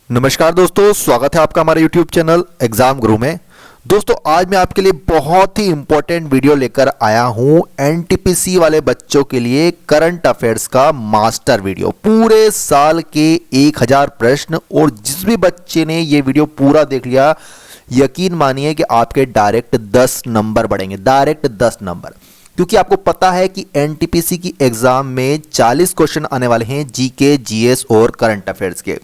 नमस्कार दोस्तों, स्वागत है आपका हमारे YouTube चैनल एग्जाम गुरु में। दोस्तों आज मैं आपके लिए बहुत ही इंपॉर्टेंट वीडियो लेकर आया हूं एनटीपीसी वाले बच्चों के लिए करंट अफेयर्स का मास्टर वीडियो। पूरे साल के 1000 प्रश्न, और जिस भी बच्चे ने ये वीडियो पूरा देख लिया यकीन मानिए कि आपके डायरेक्ट 10 नंबर बढ़ेंगे, डायरेक्ट 10 नंबर। क्योंकि आपको पता है कि एनटीपीसी की एग्जाम में 40 क्वेश्चन आने वाले हैं जीके, जीएस और करंट अफेयर्स के,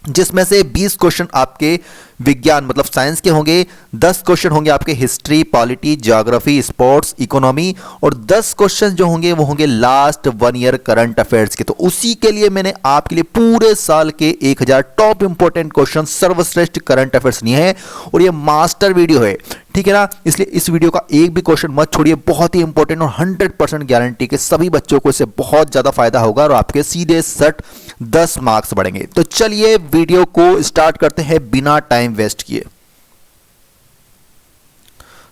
जिसमें से 20 क्वेश्चन आपके विज्ञान मतलब साइंस के होंगे, 10 क्वेश्चन होंगे आपके history, polity, geography, sports, economy, और 10 क्वेश्चन जो होंगे वो होंगे लास्ट 1 ईयर करंट अफेयर्स के। तो उसी के लिए मैंने आपके लिए पूरे साल के 1000 टॉप इंपोर्टेंट क्वेश्चन, सर्वश्रेष्ठ करंट अफेयर्स लिए हैं, और ये मास्टर वीडियो है, ठीक है ना। इसलिए इस वीडियो का एक भी क्वेश्चन मत छोड़िए, बहुत ही इंपॉर्टेंट और 100% गारंटी के सभी बच्चों को इससे बहुत ज्यादा फायदा होगा और आपके सीधे सट 10 मार्क्स बढ़ेंगे। तो चलिए वीडियो को स्टार्ट करते हैं बिना टाइम वेस्ट किए।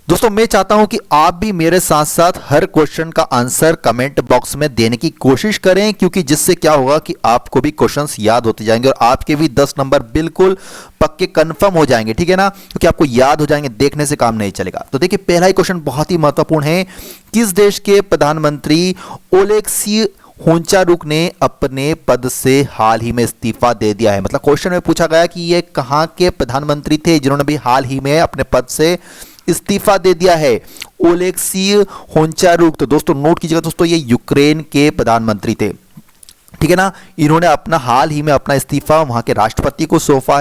दोस्तों मैं चाहता हूं कि आप भी मेरे साथ साथ हर क्वेश्चन का आंसर कमेंट बॉक्स में देने की कोशिश करें, क्योंकि जिससे क्या होगा कि आपको भी क्वेश्चंस याद होते जाएंगे और आपके भी 10 नंबर बिल्कुल पक्के कंफर्म हो जाएंगे, ठीक है ना, क्योंकि आपको याद हो जाएंगे, देखने से काम नहीं चलेगा। तो देखिए पहला ही क्वेश्चन बहुत ही महत्वपूर्ण है। किस देश के प्रधानमंत्री ओलेक्सी होंचारुक ने अपने पद से हाल ही में इस्तीफा दे दिया है? मतलब क्वेश्चन में पूछा गया कि ये कहां के प्रधानमंत्री थे जिन्होंने भी हाल ही में अपने पद से इस्तीफा दे दिया है? ओलेक्सी होंचारुक। तो दोस्तों नोट कीजिएगा दोस्तों, ये यूक्रेन के प्रधानमंत्री थे, ठीक है ना। इन्होंने अपना हाल ही में अपना इस्तीफा वहां के राष्ट्रपति को सौंपा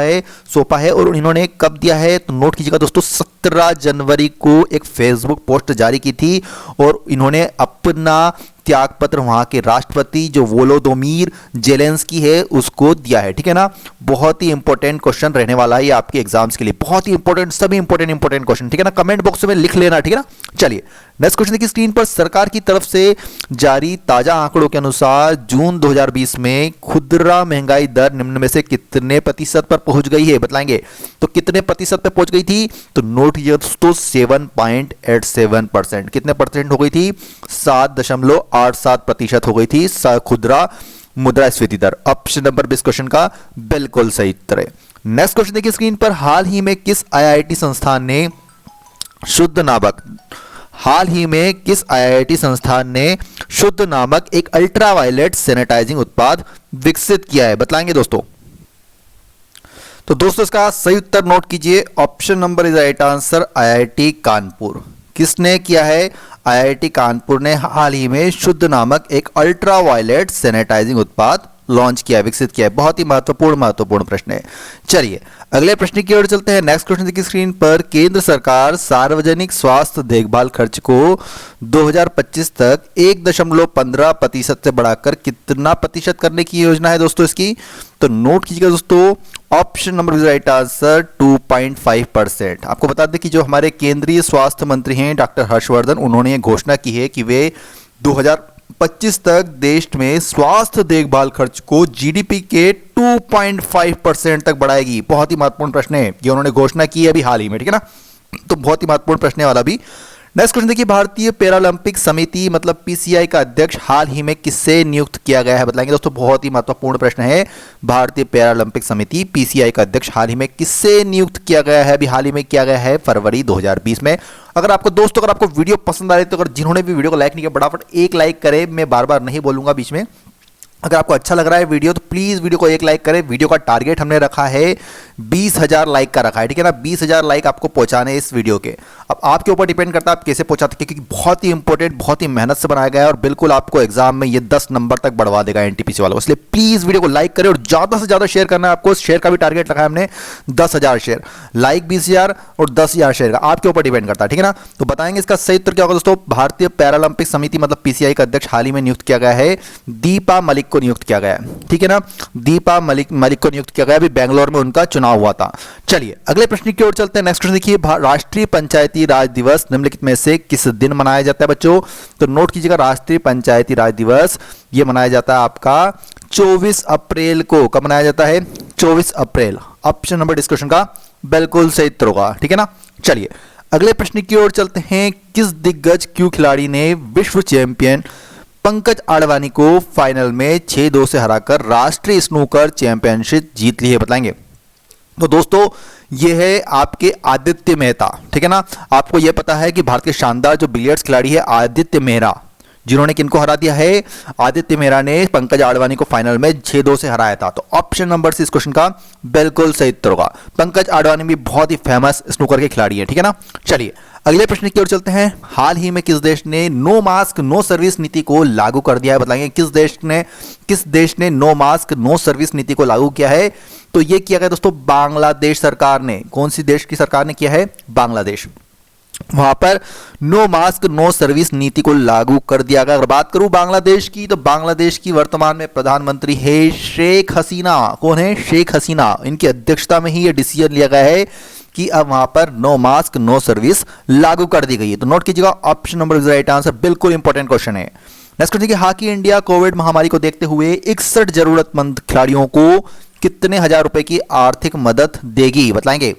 है और इन्होंने कब दिया है? तो नोट कीजिएगा दोस्तों, 17 जनवरी को एक फेसबुक पोस्ट जारी की थी और इन्होंने अपना त्यागपत्र वहां के राष्ट्रपति जो वोलोदोमीर जेलेंस्की है उसको दिया है, ठीक है ना। बहुत ही इंपॉर्टेंट क्वेश्चन रहने वाला है ये आपके एग्जाम्स के लिए, बहुत ही इंपॉर्टेंट, सभी इंपॉर्टेंट क्वेश्चन, ठीक है ना। कमेंट बॉक्स में लिख लेना, ठीक है ना। चलिए नेक्स्ट क्वेश्चन देखिए स्क्रीन पर। सरकार की तरफ से जारी ताजा आंकड़ों के अनुसार जून 2020 में खुदरा महंगाई दर निम्न में से कितने प्रतिशत पर पहुंच गई है? बताएंगे तो कितने प्रतिशत पर पहुंच गई थी? तो नोट कीजिए दोस्तों, 7.87%। कितने परसेंट हो गई थी? 7.87% हो गई थी खुदरा मुद्रास्फीति दर। ऑप्शन नंबर 20 क्वेश्चन का बिल्कुल सही उत्तर है। नेक्स्ट क्वेश्चन देखिए स्क्रीन पर। हाल ही में किस आईआईटी संस्थान ने शुद्ध नामक एक अल्ट्रावायलेट सैनिटाइजिंग उत्पाद विकसित किया है? बताएंगे दोस्तों। तो दोस्तों इसका सही उत्तर नोट कीजिए, option number is right answer, IIT Kanpur. किसने किया है? आईआईटी कानपुर ने हाल ही में शुद्ध नामक एक अल्ट्रावायलेट सैनिटाइजिंग उत्पाद लॉन्च किया, विकसित किया है। बहुत ही महत्वपूर्ण प्रश्न है। चलिए अगले प्रश्न की ओर चलते हैं। नेक्स्ट क्वेश्चन देखिए स्क्रीन पर। केंद्र सरकार सार्वजनिक स्वास्थ्य देखभाल खर्च को 2025 तक 1.15% से बढ़ाकर कितना प्रतिशत करने की योजना है दोस्तों इसकी? तो नोट कीजिएगा दोस्तों, ऑप्शन नंबर राइट आंसर 2.5%। आपको बता दें कि जो हमारे केंद्रीय स्वास्थ्य मंत्री हैं डॉक्टर हर्षवर्धन, उन्होंने ये घोषणा की है कि वे 2025 तक देश में स्वास्थ्य देखभाल खर्च को जीडीपी के 2.5% तक बढ़ाएगी। बहुत ही महत्वपूर्ण प्रश्न है, ये उन्होंने घोषणा की है अभी हाल ही में, ठीक है ना। तो बहुत ही महत्वपूर्ण प्रश्न है वाला भी। नेक्स्ट क्वेश्चन देखिए। भारतीय पैरालंपिक समिति मतलब पीसीआई का अध्यक्ष हाल ही में किससे नियुक्त किया गया है? बताएंगे दोस्तों। बहुत ही महत्वपूर्ण प्रश्न है। भारतीय पैरालंपिक समिति पीसीआई का अध्यक्ष हाल ही में किससे नियुक्त किया गया है? अभी हाल ही में किया गया है फरवरी 2020 में। अगर आपको वीडियो पसंद आ रही है तो अगर जिन्होंने भी वीडियो को लाइक नहीं किया फटाफट एक लाइक करें, मैं बार बार नहीं बोलूंगा बीच में। अगर आपको अच्छा लग रहा है वीडियो तो प्लीज वीडियो को एक लाइक करें। वीडियो का टारगेट हमने रखा है 20,000 लाइक का रखा है, ठीक है ना। 20,000 लाइक आपको पहुंचाने इस वीडियो के। अब आपके ऊपर डिपेंड करता है आप कैसे पहुंचाते हैं, क्योंकि बहुत ही इंपॉर्टेंट, बहुत ही मेहनत से बनाया गया है और बिल्कुल आपको एग्जाम में ये 10 नंबर तक बढ़वा देगा एनटीपीसी वालों। इसलिए प्लीज वीडियो को लाइक करें और ज्यादा से ज्यादा शेयर करना है आपको। शेयर का भी टारगेट रखा है हमने 10,000 शेयर, लाइक 20,000 और 10,000 शेयर का, आपके ऊपर डिपेंड करता है, ठीक है ना। तो बताएंगे इसका सही उत्तर क्या होगा दोस्तों। भारतीय पैरालंपिक समिति मतलब पीसीआई का अध्यक्ष हाल ही में नियुक्त किया गया है दीपा मलिक को नियुक्त किया गया है, ठीक है ना। दीपा मलिक को नियुक्त किया गया, अभी बेंगलोर में उनका चुनाव हुआ था। चलिए अगले प्रश्न की ओर चलते हैं। नेक्स्ट क्वेश्चन देखिए। राष्ट्रीय पंचायती राज दिवस निम्नलिखित में से किस दिन मनाया जाता है बच्चों? तो नोट कीजिएगा, राष्ट्रीय पंचायती राज दिवस ये मनाया जाता है आपका 24 अप्रैल को। कब मनाया जाता है? 24 अप्रैल। ऑप्शन नंबर डिस्कशन का बिल्कुल सही उत्तर होगा, ठीक है ना। चलिए अगले प्रश्न की ओर चलते हैं। किस दिग्गज क्यू खिलाड़ी ने विश्व चैंपियन पंकज आडवाणी को फाइनल में 6-2 से हराकर राष्ट्रीय स्नूकर चैंपियनशिप जीत ली है? बताएंगे। तो दोस्तों ये है आपके आदित्य मेहता, ठीक है ना। आपको ये पता है कि भारत के शानदार जो बिलियर्ड्स खिलाड़ी है आदित्य मेहरा, जिन्होंने किनको हरा दिया है, आदित्य मेहरा ने पंकज आडवाणी को फाइनल में 6-2 से हराया था। तो ऑप्शन नंबर सी इस क्वेश्चन का बिल्कुल सही उत्तर होगा। पंकज आडवाणी भी बहुत ही फेमस स्नूकर के खिलाड़ी हैं, ठीक है ना। चलिए अगले प्रश्न की ओर चलते हैं। हाल ही में किस देश ने नो मास्क नो सर्विस नीति को लागू कर दिया है, बताएंगे किस देश ने नो मास्क नो सर्विस नीति को लागू किया है। तो ये किया गया दोस्तों बांग्लादेश सरकार ने। कौन सी देश की सरकार ने किया है? बांग्लादेश। वहां पर नो मास्क नो सर्विस नीति को लागू कर दिया गया। अगर बात करूं बांग्लादेश की, तो बांग्लादेश की वर्तमान में प्रधानमंत्री है शेख हसीना। कौन है? शेख हसीना। इनकी अध्यक्षता में ही यह डिसीजन लिया गया है कि अब वहां पर नो मास्क नो सर्विस लागू कर दी गई है। तो नोट कीजिएगा, option number is right answer. बिल्कुल इंपॉर्टेंट क्वेश्चन है। नेक्स्ट क्वेश्चन है, हॉकी इंडिया कोविड महामारी को देखते हुए 61 जरूरतमंद खिलाड़ियों को कितने हजार रुपए की आर्थिक मदद देगी, बताएंगे।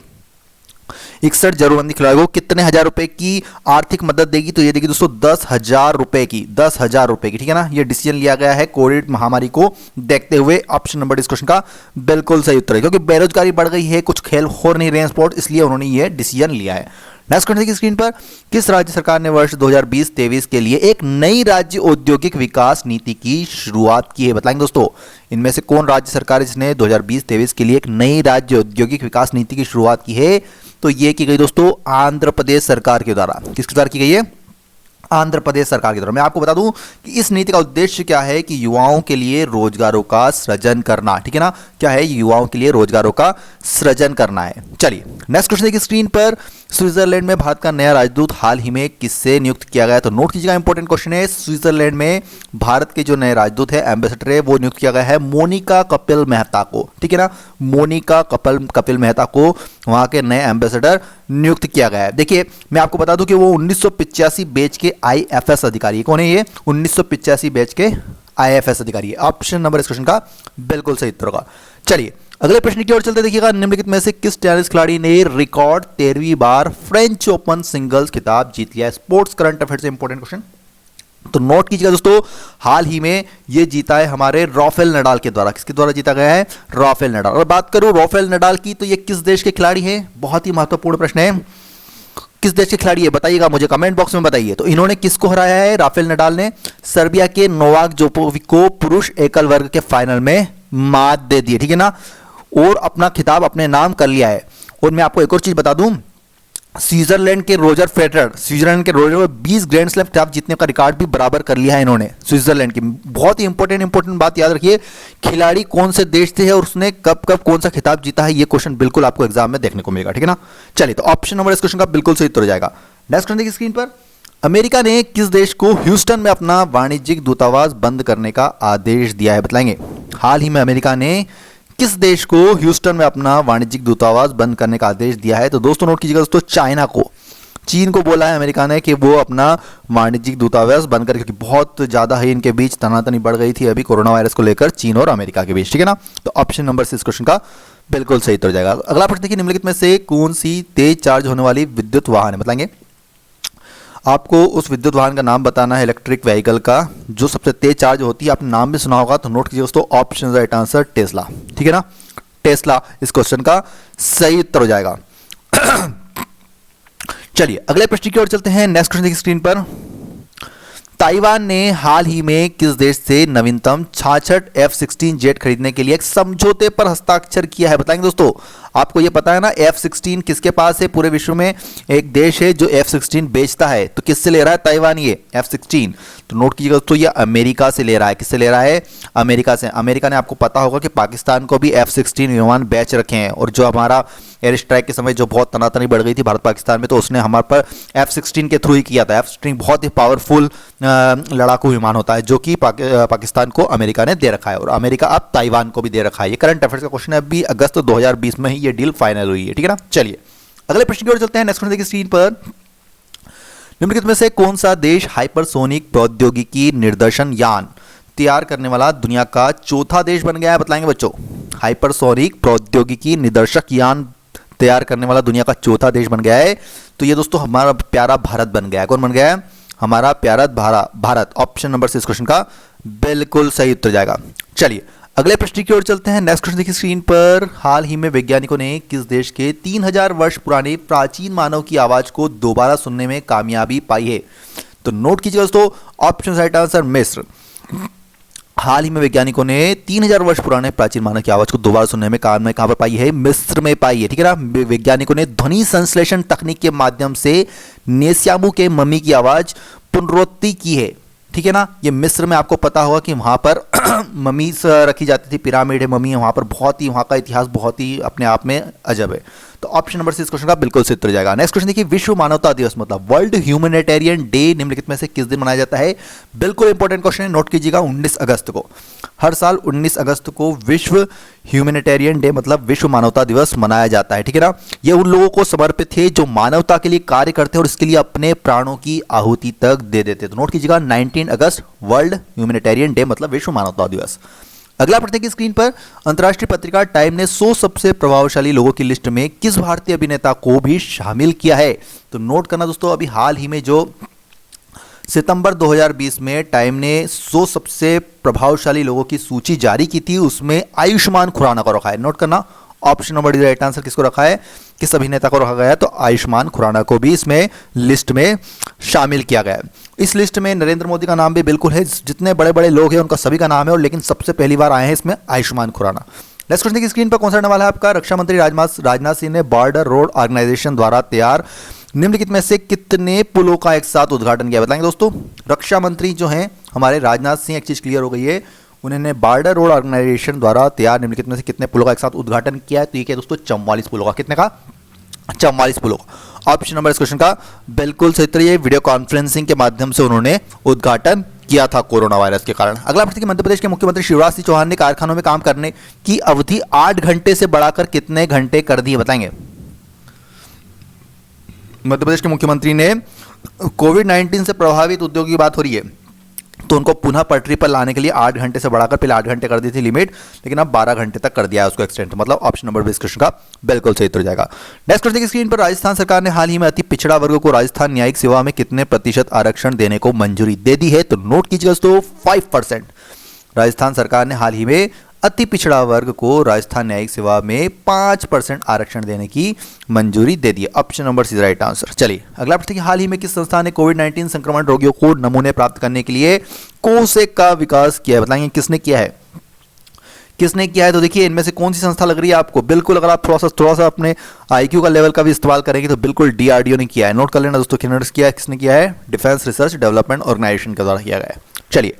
61 जरूरतमंद खिलाड़ियों को कितने हजार रुपए की आर्थिक मदद देगी? तो ये देगी दोस्तों 10,000 रुपए की, 10,000 रुपए की, ठीक है ना। ये डिसीजन लिया गया है कोविड महामारी को देखते हुए। ऑप्शन नंबर इस क्वेश्चन का बिल्कुल सही उत्तर है, क्योंकि बेरोजगारी बढ़ गई है, कुछ खेल हो नहीं रहे हैं स्पोर्ट, इसलिए उन्होंने ये डिसीजन लिया है। नेक्स्ट क्वेश्चन की स्क्रीन पर, किस राज्य सरकार ने वर्ष 2020-23 के लिए एक नई राज्य औद्योगिक विकास नीति की शुरुआत की है, बताएंगे दोस्तों। इनमें से कौन राज्य सरकार है जिसने 2020-23 के लिए एक नई राज्य औद्योगिक विकास नीति की शुरुआत की है? तो ये की गई दोस्तों आंध्र प्रदेश सरकार के द्वारा। किसके द्वारा की गई है? आंध्र प्रदेश सरकार के द्वारा। मैं आपको बता दूं कि इस नीति का उद्देश्य क्या है कि युवाओं के लिए रोजगारों का सृजन करना, ठीक है ना। क्या है? युवाओं के लिए रोजगारों का सृजन करना है। चलिए नेक्स्ट क्वेश्चन देखिए स्क्रीन पर, स्विट्जरलैंड में भारत का नया राजदूत हाल ही में किससे नियुक्त किया गया? तो नोट कीजिएगा, इंपॉर्टेंट क्वेश्चन है। स्विट्जरलैंड में भारत के जो नए राजदूत है, एम्बेसडर है, वो नियुक्त किया गया है मोनिका कपिल मेहता को, ठीक है ना। मोनिका कपिल मेहता को वहां के नए एम्बेसडर नियुक्त किया गया है। देखिए मैं आपको बता दूं कि वो 1985 बैच के IFS अधिकारी। कौन है ये? 1985 बैच के IFS अधिकारी है। ऑप्शन नंबर इस क्वेश्चन का बिल्कुल सही उत्तर होगा। चलिए अगले प्रश्न की ओर चलते देखिएगा, निम्नलिखित में से किस टेनिस खिलाड़ी ने रिकॉर्ड 13वीं बार फ्रेंच ओपन सिंगल्स खिताब जीत लिया है? स्पोर्ट्स करंट अफेयर से इंपॉर्टेंट क्वेश्चन, तो नोट कीजिएगा दोस्तों। हाल ही में ये जीता है हमारे राफेल नडाल के द्वारा। किसके द्वारा जीता गया है? Rafael Nadal. और बात करूं राफेल नडाल की, तो ये किस देश के खिलाड़ी हैं? बहुत ही महत्वपूर्ण प्रश्न है। किस देश के खिलाड़ी है बताइएगा, मुझे कमेंट बॉक्स में बताइए। तो इन्होंने किसको हराया है? राफेल नडाल ने सर्बिया के नोवाक जोकोविच को पुरुष एकल वर्ग के फाइनल में मात दे दी, ठीक है ना, और अपना खिताब अपने नाम कर लिया है। और मैं आपको एक और चीज बता दूं, स्विट्जरलैंड के रोजर फेडरर 20 ग्रैंड स्लैम खिताब जीतने का रिकॉर्ड भी बराबर कर लिया है इन्होंने, स्विट्जरलैंड की। बहुत ही इंपॉर्टेंट बात याद रखिए, खिलाड़ी कौन से देश से है और उसने कब कब कौन सा खिताब जीता है, ये क्वेश्चन बिल्कुल आपको एग्जाम में देखने को मिलेगा, ठीक है ना। चलिए तो ऑप्शन नंबर इस क्वेश्चन का बिल्कुल सही उत्तर हो जाएगा। नेक्स्ट क्वेश्चन देखिए स्क्रीन पर, अमेरिका ने किस देश को ह्यूस्टन में अपना वाणिज्यिक दूतावास बंद करने का आदेश दिया है, बताएंगे। हाल ही में अमेरिका ने किस देश को ह्यूस्टन में अपना वाणिज्यिक दूतावास बंद करने का आदेश दिया है? तो दोस्तों नोट कीजिएगा दोस्तों, चाइना को, चीन को बोला है अमेरिका ने कि वो अपना वाणिज्यिक दूतावास बंद करे, क्योंकि बहुत ज्यादा ही इनके बीच तनातनी बढ़ गई थी अभी कोरोना वायरस को लेकर, चीन और अमेरिका के बीच, ठीक है ना। तो ऑप्शन नंबर से इस क्वेश्चन का बिल्कुल सही उत्तर हो जाएगा। अगला प्रश्न देखिए, निम्नलिखित में से कौन सी तेज चार्ज होने वाली विद्युत वाहन है, बताएंगे। आपको उस विद्युत वाहन का नाम बताना है, इलेक्ट्रिक व्हीकल का जो सबसे तेज चार्ज होती है। आपने नाम भी सुना होगा, तो नोट कीजिए दोस्तों, ऑप्शन राइट आंसर टेस्ला, ठीक है ना। टेस्ला इस क्वेश्चन का सही उत्तर हो जाएगा। चलिए अगले प्रश्न की ओर चलते हैं। नेक्स्ट क्वेश्चन देखिए स्क्रीन पर, ताइवान ने हाल ही में किस देश से नवीनतम 66 F-16 जेट खरीदने के लिए एक समझौते पर हस्ताक्षर किया है, बताएंगे दोस्तों। आपको यह पता है ना, F-16 किसके पास है? पूरे विश्व में एक देश है जो F-16 बेचता है, तो किससे ले रहा है ताइवान ये F-16? तो नोट कीजिएगा दोस्तों, ये अमेरिका से ले रहा है। किससे ले रहा है? अमेरिका से। अमेरिका ने, आपको पता होगा कि पाकिस्तान को भी F-16 विमान बेच रखे हैं, और जो हमारा एयर स्ट्राइक के समय जो बहुत तनातनी बढ़ गई थी भारत पाकिस्तान में, तो उसने हमारे पर F-16 के थ्रू ही किया था। F-16 बहुत ही पावरफुल लड़ाकू विमान होता है, जो कि पाकिस्तान को अमेरिका ने दे रखा है, और अमेरिका अब ताइवान को भी दे रखा है। ये करंट अफेयर्स का क्वेश्चन है, अभी अगस्त 2020 में ही ये डील फाइनल हुई है, ठीक है ना। चलिए अगले प्रश्न की ओर चलते हैं। नेक्स्ट क्वेश्चन देखिए स्क्रीन पर, निम्नलिखित में से कौन सा देश हाइपरसोनिक प्रौद्योगिकी निर्देशन यान तैयार करने वाला दुनिया का चौथा देश बन गया है, बताएंगे बच्चों। हाइपरसोनिक प्रौद्योगिकी निदर्शक यान तैयार करने वाला दुनिया का चौथा देश बन गया है, तो ये दोस्तों हमारा प्यारा भारत बन गया है। कौन बन गया है? हमारा प्यारा भारत। ऑप्शन नंबर से इस क्वेश्चन का बिल्कुल सही उत्तर जाएगा। चलिए अगले प्रश्न की ओर चलते हैं। नेक्स्ट क्वेश्चन देखिए स्क्रीन पर। हाल ही में वैज्ञानिकों ने किस देश के 3000 वर्ष पुराने प्राचीन मानव की आवाज को दोबारा सुनने में कामयाबी पाई है? तो नोट कीजिए दोस्तों, ऑप्शन राइट आंसर मिस्र। हाल ही में वैज्ञानिकों ने 3000 वर्ष पुराने प्राचीन मानव की आवाज को दोबारा सुनने में कहां पर पाई है? मिस्र में पाई है, ठीक है ना। वैज्ञानिकों ने ध्वनि संश्लेषण तकनीक के माध्यम से नेस्याबू के मम्मी की आवाज पुनरुत्पत्ति की है, ठीक है ना। ये मिस्र में आपको पता होगा कि वहां पर ममीज रखी जाती थी, पिरामिड है, मम्मी है वहां पर, बहुत ही वहां का इतिहास बहुत ही अपने आप में अजब है। तो ऑप्शन नंबर 6 इस क्वेश्चन का बिल्कुल सही उत्तर जाएगा। नेक्स्ट क्वेश्चन देखिए, विश्व मानवता दिवस मतलब वर्ल्ड ह्यूमैनिटेरियन डे निम्नलिखित में से किस दिन मनाया जाता है? बिल्कुल इंपॉर्टेंट क्वेश्चन है, नोट कीजिएगा 19 अगस्त को। हर साल 19 अगस्त को विश्व ह्यूमैनिटेरियन डे मतलब विश्व मानवता दिवस मनाया जाता है, ठीक है ना। यह उन लोगों को समर्पित है जो मानवता के लिए कार्य करते हैं और इसके लिए अपने प्राणों की आहुति तक दे देते हैं। तो नोट कीजिएगा 19 अगस्त वर्ल्ड ह्यूमैनिटेरियन डे मतलब विश्व मानवता दिवस। अगला प्रश्न की स्क्रीन पर। अंतर्राष्ट्रीय पत्रिका टाइम ने 100 सबसे प्रभावशाली लोगों की लिस्ट में किस भारतीय अभिनेता को भी शामिल किया है? तो नोट करना दोस्तों, अभी हाल ही में जो सितंबर 2020 में टाइम ने 100 सबसे प्रभावशाली लोगों की सूची जारी की थी, उसमें आयुष्मान खुराना को रखा है। नोट करना, option number D right answer किसको रखा है, किस अभिनेता को रखा गया है? तो आयुष्मान खुराना को भी इसमें लिस्ट में शामिल किया गया है। इस लिस्ट में नरेंद्र मोदी का नाम भी बिल्कुल है, जितने बड़े बड़े लोग हैं उनका सभी का नाम है, और लेकिन सबसे पहली बार आए हैं इसमें आयुष्मान खुराना। नेक्स्ट क्वेश्चन की स्क्रीन पर कौन सा रहने वाला है आपका? रक्षा मंत्री राजनाथ सिंह ने बॉर्डर रोड ऑर्गेनाइजेशन द्वारा तैयार निम्नलिखित में से कितने पुलों का एक साथ उद्घाटन किया? बताएंगे दोस्तों। रक्षा मंत्री जो हैं हमारे राजनाथ सिंह, एक चीज क्लियर हो गई है, उन्होंने बॉर्डर रोड ऑर्गेनाइजेशन द्वारा तैयार निम्नलिखित में से कितने पुलों का एक साथ उद्घाटन किया है? तो ये क्या दोस्तों, 44 पुलों का। कितने का? 44 पुलों का। ऑप्शन नंबर इस क्वेश्चन का बिल्कुल सही उत्तर, ये वीडियो कॉन्फ्रेंसिंग के माध्यम से उन्होंने उद्घाटन किया था कोरोना वायरस के कारण। अगला प्रश्न, मध्य प्रदेश के मुख्यमंत्री शिवराज सिंह चौहान ने कारखानों में काम करने की अवधि 8 घंटे से बढ़ाकर कितने घंटे कर दी है? बताएंगे। मध्य प्रदेश के मुख्यमंत्री ने कोविड-19 से प्रभावित उद्योग की बात हो रही है, तो उनको पुनः पटरी पर लाने के लिए 8 घंटे से बढ़ाकर पहले 8 घंटे कर दी थी लिमिट, लेकिन अब 12 घंटे तक कर दिया है उसको एक्सटेंड। मतलब ऑप्शन नंबर 20 क्वेश्चन का बिल्कुल सही उत्तर जाएगा। नेक्स्ट क्वेश्चन की स्क्रीन पर। राजस्थान सरकार ने हाल ही में अति पिछड़ा वर्ग को राजस्थान न्यायिक सेवा में कितने प्रतिशत आरक्षण देने को मंजूरी दे दी है? तो नोट कीजिएगा दोस्तों, 5%। राजस्थान सरकार ने हाल ही में अति पिछड़ा वर्ग को राजस्थान न्यायिक सेवा में 5% आरक्षण देने की मंजूरी दे दी है। Option number C right answer. चलिए अगला प्रश्न, हाल ही में किस संस्था ने कोविड-19 संक्रमण रोगियों को नमूने प्राप्त करने के लिए कोसेक का विकास किया है? बताएंगे किसने किया है, किसने किया है? तो देखिए इनमें से कौन सी संस्था लग रही है आपको? बिल्कुल, अगर आप थोड़ा सा अपने IQ का लेवल का भी इस्तेमाल करेंगे तो बिल्कुल DRDO ने किया है। नोट कर लेना दोस्तों, किसने किया है? डिफेंस रिसर्च डेवलपमेंट ऑर्गेनाइजेशन के द्वारा किया गया है। चलिए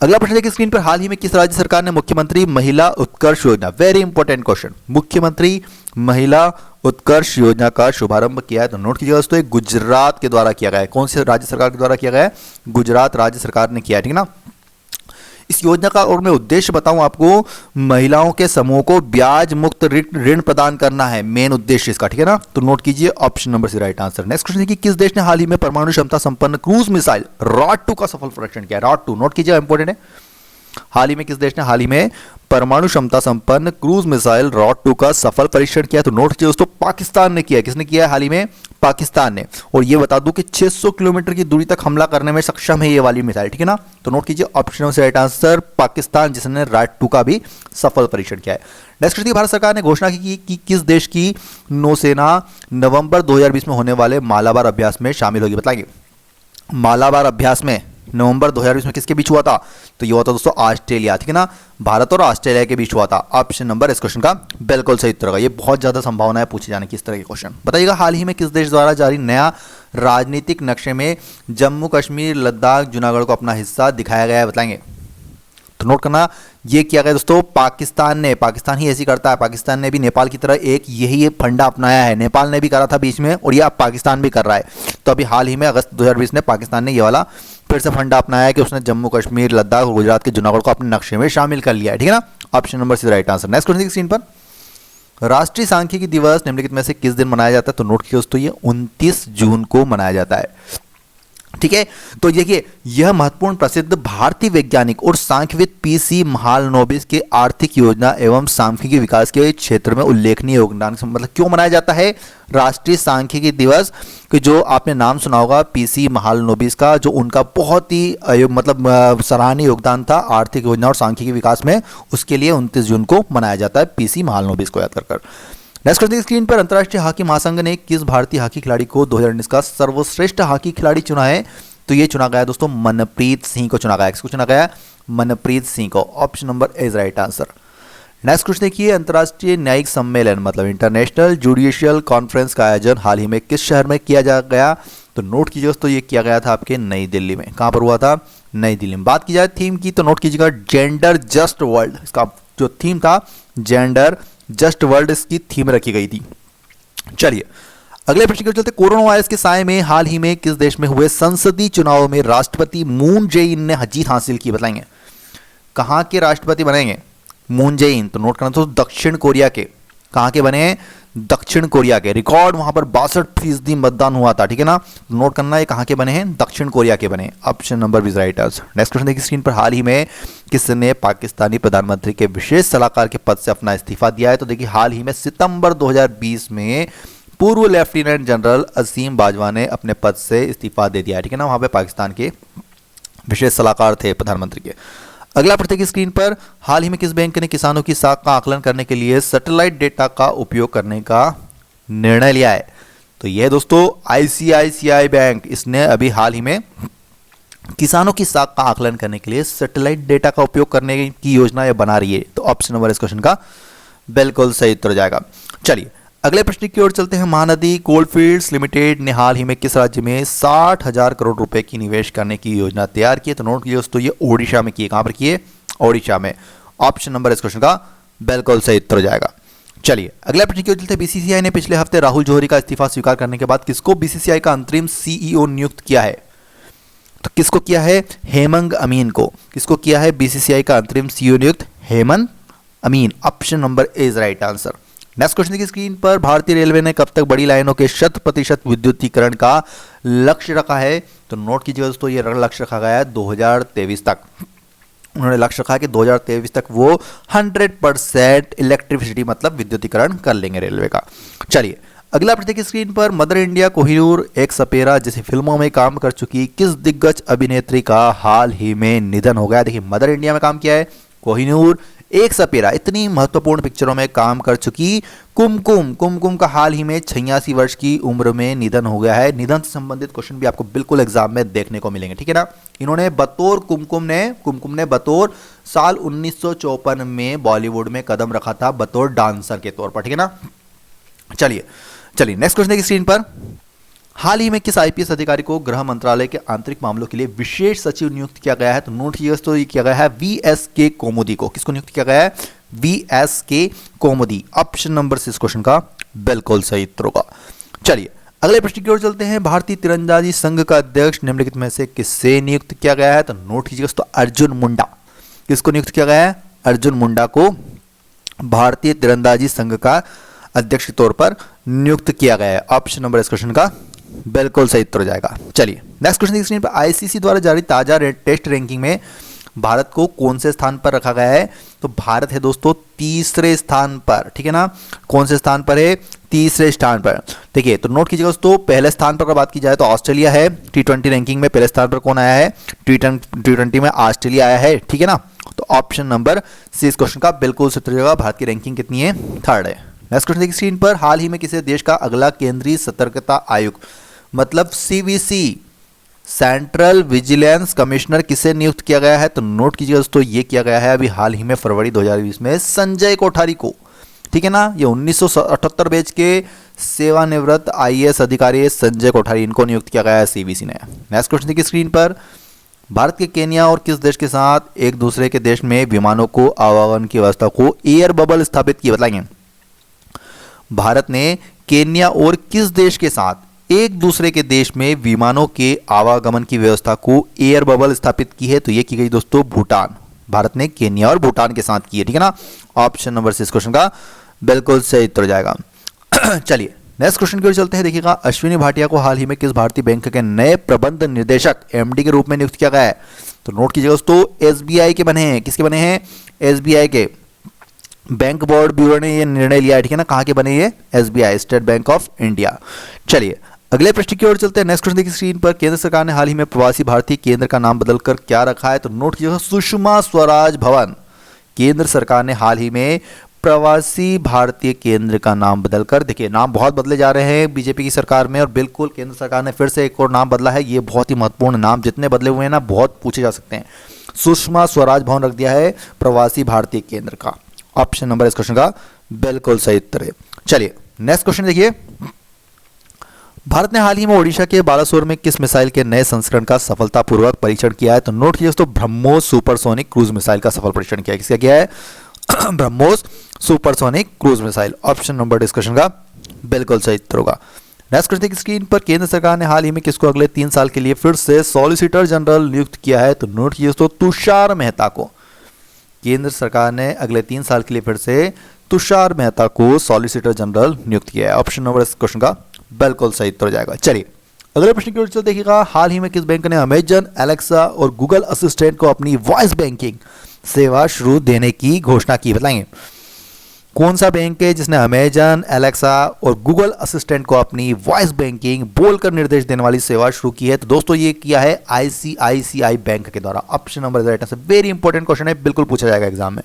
अगला प्रश्न देखिए स्क्रीन पर। हाल ही में किस राज्य सरकार ने मुख्यमंत्री महिला उत्कर्ष योजना, वेरी इंपॉर्टेंट क्वेश्चन, मुख्यमंत्री महिला उत्कर्ष योजना का शुभारंभ किया है? तो नोट कीजिएगा दोस्तों, गुजरात के द्वारा किया गया है। कौन से राज्य सरकार के द्वारा किया गया है? गुजरात राज्य सरकार ने किया है, ठीक है ना। इस योजना का और मैं उद्देश्य बताऊं आपको, महिलाओं के समूह को ब्याज मुक्त ऋण प्रदान करना है, मेन उद्देश्य इसका, ठीक है ना। तो नोट कीजिए option number C right answer. Next question देखिए, किस देश ने हाल ही में परमाणु क्षमता संपन्न क्रूज मिसाइल रॉड 2 का सफल परीक्षण किया? रॉड 2 नोट कीजिए, इंपॉर्टेंट है। हाल ही में किस देश ने हाल ही में परमाणु क्षमता संपन्न क्रूज मिसाइल रॉड 2 का सफल परीक्षण किया? तो नोट कीजिए दोस्तों, पाकिस्तान ने किया। किसने किया है हाल ही में? पाकिस्तान ने। और ये बता दूं कि 600 किलोमीटर की दूरी तक हमला करने में सक्षम है ये वाली मिसाइल, ठीक है ना। तो नोट कीजिए ऑप्शन से राइट आंसर पाकिस्तान, जिसने रॉड 2 का भी सफल परीक्षण किया है। नेक्स्ट क्वेश्चन, भारत सरकार ने घोषणा की कि किस देश की नौसेना नवंबर 2020 में होने वाले मालाबार अभ्यास में शामिल होगी? बताएंगे। मालाबार अभ्यास में नवंबर 2020 में किसके बीच हुआ था? तो ये हुआ था दोस्तों ऑस्ट्रेलिया, ठीक है ना। भारत और ऑस्ट्रेलिया के बीच हुआ था। ऑप्शन नंबर इस क्वेश्चन का बिल्कुल सही उत्तर होगा। ये बहुत ज्यादा संभावना है पूछे जाने की इस तरह के क्वेश्चन। बताइएगा, हाल ही में किस देश द्वारा जारी नया राजनीतिक नक्शे में जम्मू कश्मीर, लद्दाख, जूनागढ़ को अपना हिस्सा दिखाया गया है? बताएंगे। तो नोट करना, ये किया गया दोस्तों पाकिस्तान ने। पाकिस्तान ही ऐसी करता है, पाकिस्तान ने भी नेपाल की तरह एक यही फंडा अपनाया है। नेपाल ने भी करा था बीच में, और ये अब पाकिस्तान भी कर रहा है। तो अभी हाल ही में अगस्त 2020 में पाकिस्तान ने ये वाला फिर से फंडा अपनाया है कि उसने जम्मू कश्मीर, लद्दाख और गुजरात के जूनागढ़ को अपने नक्शे में शामिल कर लिया है, ठीक है ना। Option number C right answer. Next question की स्क्रीन पर। राष्ट्रीय सांख्यिकी दिवस निम्नलिखित में से किस दिन मनाया जाता है? तो नोट कीजिए दोस्तों, ये 29 जून को मनाया जाता है। ठीक है। तो देखिए यह महत्वपूर्ण प्रसिद्ध भारतीय वैज्ञानिक और सांख्यविद पीसी महालनोबिस के आर्थिक योजना एवं सांख्यिकी विकास के क्षेत्र में उल्लेखनीय योगदान मतलब क्यों मनाया जाता है राष्ट्रीय सांख्यिकी दिवस, कि जो आपने नाम सुना होगा पीसी महालनोबिस का, जो उनका बहुत ही मतलब सराहनीय योगदान था आर्थिक योजना और सांख्यिकी विकास में, उसके लिए 29 जून को मनाया जाता है पीसी महालनोबिस को याद कर। नेक्स्ट क्वेश्चन स्क्रीन पर, अंतर्राष्ट्रीय हॉकी महासंघ ने किस भारतीय हॉकी खिलाड़ी को 2019 का सर्वश्रेष्ठ हॉकी खिलाड़ी चुना है? तो ये चुना गया दोस्तों मनप्रीत सिंह को चुना गया। किसको चुना गया? मनप्रीत सिंह को। Option number is right answer. Next question देखिए, अंतर्राष्ट्रीय न्यायिक सम्मेलन मतलब इंटरनेशनल जुडिशियल कॉन्फ्रेंस का आयोजन हाल ही में किस शहर में किया जा गया? तो नोट कीजिए दोस्तों, ये किया गया था आपके नई दिल्ली में। कहां पर हुआ था? नई दिल्ली में। बात की जाए थीम की तो नोट कीजिएगा जेंडर जस्ट वर्ल्ड, इसका जो थीम था जेंडर जस्ट वर्ल्ड, इसकी थीम रखी गई थी। चलिए अगले प्रश्न की ओर चलते। कोरोना वायरस के साए में हाल ही में किस देश में हुए संसदीय चुनाव में राष्ट्रपति मून जे इन ने जीत हासिल की? बताएंगे कहां के राष्ट्रपति बनेंगे? मून जे इन। तो नोट करना तो दक्षिण कोरिया के। कहां के बने? दक्षिण कोरिया के। रिकॉर्ड वहां पर 62% मतदान हुआ था, ठीक है ना। नोट करना ये कहां के बने हैं? दक्षिण कोरिया के बने। Option number B right answer. Next question देखिए स्क्रीन पर, हाल ही में किसने पाकिस्तानी प्रधानमंत्री के विशेष सलाहकार के पद से अपना इस्तीफा दिया है? तो देखिए हाल ही में सितंबर 2020 में पूर्व लेफ्टिनेंट जनरल असीम बाजवा ने अपने पद से इस्तीफा दे दिया है, ठीक है ना। वहां पे पाकिस्तान के विशेष सलाहकार थे प्रधानमंत्री के। अगला प्रश्न की स्क्रीन पर, हाल ही में किस बैंक ने किसानों की साख का आकलन करने के लिए सैटेलाइट डेटा का उपयोग करने का निर्णय लिया है? तो यह दोस्तों आईसीआईसीआई बैंक, इसने अभी हाल ही में किसानों की साख का आकलन करने के लिए सैटेलाइट डेटा का उपयोग करने की योजना यह बना रही है। तो ऑप्शन नंबर इस क्वेश्चन का बिल्कुल सही उत्तर हो जाएगा। चलिए अगले प्रश्न की ओर चलते हैं। महानदी कोलफील्ड्स लिमिटेड ने हाल ही में किस राज्य में 60,000 करोड़ रुपए की निवेश करने की योजना तैयार की है? तो नोट कीजिए दोस्तों, ये ओडिशा में की है। कहां पर की है? ओडिशा में। ऑप्शन नंबर इस क्वेश्चन का बिल्कुल सही उत्तर हो जाएगा। चलिए अगले प्रश्न की ओर चलते हैं। बीसीसीआई ने पिछले हफ्ते राहुल जौहरी का इस्तीफा स्वीकार करने के बाद किसको बीसीसीआई का अंतरिम सीईओ नियुक्त किया है? तो किसको किया है? हेमंत अमीन को। किसको किया है बीसीसीआई का अंतरिम सीईओ नियुक्त? Hemant Amin. Option number is right answer. Next question की स्क्रीन पर, भारतीय रेलवे ने कब तक बड़ी लाइनों के 100% विद्युतीकरण का लक्ष्य रखा है? तो नोट कीजिए दोस्तों, ये लक्ष्य रखा गया है 2023 तक। उन्होंने लक्ष्य रखा है कि 2023 तक वो 100% इलेक्ट्रिसिटी मतलब विद्युतीकरण कर लेंगे रेलवे का। चलिए अगला प्रश्न की स्क्रीन पर, मदर इंडिया, कोहिनूर, एक सपेरा जैसी फिल्मों में काम कर चुकी किस दिग्गज अभिनेत्री का हाल ही में निधन हो गया? देखिए मदर इंडिया में काम किया है, कोहिनूर, एक सपेरा, इतनी महत्वपूर्ण पिक्चरों में काम कर चुकी कुमकुम का हाल ही में 86 वर्ष की उम्र में निधन हो गया है। निधन से संबंधित क्वेश्चन भी आपको बिल्कुल एग्जाम में देखने को मिलेंगे, ठीक है ना। इन्होंने बतौर कुमकुम ने बतौर साल 1954 में बॉलीवुड में कदम रखा था बतौर डांसर के तौर पर, ठीक है ना। चलिए नेक्स्ट क्वेश्चन देखिए स्क्रीन पर, हाल ही में किस आईपीएस अधिकारी को गृह मंत्रालय के आंतरिक मामलों के लिए विशेष सचिव नियुक्त किया गया है? तो नोट कीजिए तो ये किया गया है वीएसके कोमुदी को। किसको नियुक्त किया गया है? वीएसके कोमुदी। ऑप्शन नंबर से इस क्वेश्चन का बिल्कुल सही उत्तर होगा। चलिए अगले प्रश्न की ओर चलते हैं। भारतीय तीरंदाजी संघ का अध्यक्ष निम्नलिखित में से किससे नियुक्त किया गया है? तो नोट कीजिए तो अर्जुन मुंडा। किसको नियुक्त किया गया है? अर्जुन मुंडा को भारतीय तीरंदाजी संघ का अध्यक्ष के तौर पर नियुक्त किया गया है। ऑप्शन नंबर इस क्वेश्चन का बिल्कुल सही उत्तर हो जाएगा। चलिए नेक्स्ट क्वेश्चन की स्क्रीन पर, आईसीसी द्वारा जारी ताजा टेस्ट रैंकिंग में भारत को कौन से स्थान पर रखा गया है? तो भारत है दोस्तों तीसरे स्थान पर, ठीक है ना। कौन से स्थान पर है? तीसरे स्थान पर। देखिए तो नोट कीजिएगा दोस्तों, पहले स्थान पर अगर बात की जाए तो ऑस्ट्रेलिया है। टी20 रैंकिंग में पहले स्थान पर कौन आया है? टी20 में ऑस्ट्रेलिया आया है, ठीक है ना। तो ऑप्शन नंबर सी इस क्वेश्चन का बिल्कुल सही उत्तर हो जाएगा। भारत की रैंकिंग कितनी है? 3rd है। नेक्स्ट क्वेश्चन देखिए स्क्रीन पर, हाल ही में किसी देश का अगला केंद्रीय सतर्कता आयुक्त मतलब सीवीसी सेंट्रल विजिलेंस कमिश्नर किसे नियुक्त किया गया है? तो नोट कीजिए दोस्तों, ये किया गया है अभी हाल ही में फरवरी 2020 में संजय कोठारी को, ठीक है ना। ये 1978 बैच के सेवानिवृत्त आईएएस अधिकारी संजय कोठारी, इनको नियुक्त किया गया है सीवीसी ने। नेक्स्ट क्वेश्चन देखिए स्क्रीन पर, भारत के केन्या और किस देश के साथ एक दूसरे के देश में विमानों को आवागमन की व्यवस्था को एयर बबल स्थापित किए? बताएंगे भारत ने केन्या और किस देश के साथ एक दूसरे के देश में विमानों के आवागमन की व्यवस्था को एयर बबल स्थापित की है? तो ये की गई दोस्तों भूटान। भारत ने केन्या और भूटान के साथ की है, ठीक है ना। ऑप्शन नंबर 6 क्वेश्चन का बिल्कुल सही उत्तर हो जाएगा। चलिए नेक्स्ट क्वेश्चन की ओर चलते हैं। देखिएगा, अश्विनी भाटिया को हाल ही में किस भारतीय बैंक के नए प्रबंध निदेशक एमडी के रूप में नियुक्त किया गया है? तो नोट कीजिएगा दोस्तों, एसबीआई के बने हैं। किसके बने हैं? एसबीआई के। बैंक बोर्ड ब्यूरो ने ये निर्णय लिया है, ठीक है ना। कहाँ के बने ये? SBI, state bank of India. चलिए अगले प्रश्न की ओर चलते हैं। नेक्स्ट क्वेश्चन देखिए स्क्रीन पर, केंद्र सरकार ने हाल ही में प्रवासी भारतीय केंद्र का नाम बदलकर क्या रखा है? तो नोट कीजिएगा, सुषमा स्वराज भवन। केंद्र सरकार ने हाल ही में प्रवासी भारतीय केंद्र का नाम बदलकर, देखिए नाम बहुत बदले जा रहे हैं बीजेपी की सरकार में, और बिल्कुल केंद्र सरकार ने फिर से एक और नाम बदला है। ये बहुत ही महत्वपूर्ण नाम, जितने बदले हुए हैं ना बहुत पूछे जा सकते हैं। सुषमा स्वराज भवन रख दिया है प्रवासी भारतीय केंद्र का। ऑप्शन नंबर इस क्वेश्चन का बिल्कुल सही उत्तर है। चलिए नेक्स्ट क्वेश्चन देखिए, भारत ने हाल ही में ओडिशा के बालासोर में किस मिसाइल के नए संस्करण का सफलतापूर्वक परीक्षण किया है? तो नोट कीजिए दोस्तों, ब्रह्मोस सुपरसोनिक क्रूज मिसाइल का सफल परीक्षण किया है। किसका किया है? BrahMos supersonic cruise missile. Option number discussion का बिल्कुल सही उत्तर होगा। नेक्स्ट क्वेश्चन की स्क्रीन पर, केंद्र सरकार ने हाल ही में किसको अगले 3 साल के लिए फिर से सॉलिसिटर जनरल नियुक्त किया है? तो नोट कीजिए दोस्तों, तुषार मेहता को। केंद्र सरकार ने अगले 3 साल के लिए फिर से तुषार मेहता को सॉलिसिटर जनरल नियुक्त किया है। ऑप्शन नंबर इस क्वेश्चन का बिल्कुल सही उत्तर हो जाएगा। चलिए अगले प्रश्न की ओर चलते देखिएगा, हाल ही में किस बैंक ने अमेजन, एलेक्सा और गूगल असिस्टेंट को अपनी वॉइस बैंकिंग सेवा शुरू देने की घोषणा की? बताएंगे कौन सा बैंक है जिसने अमेजन, एलेक्सा और गूगल असिस्टेंट को अपनी वॉइस बैंकिंग बोलकर निर्देश देने वाली सेवा शुरू की है? तो दोस्तों ये किया है आईसीआईसीआई बैंक के द्वारा। Option number right answer. Very important question है, बिल्कुल पूछा जाएगा एग्जाम में।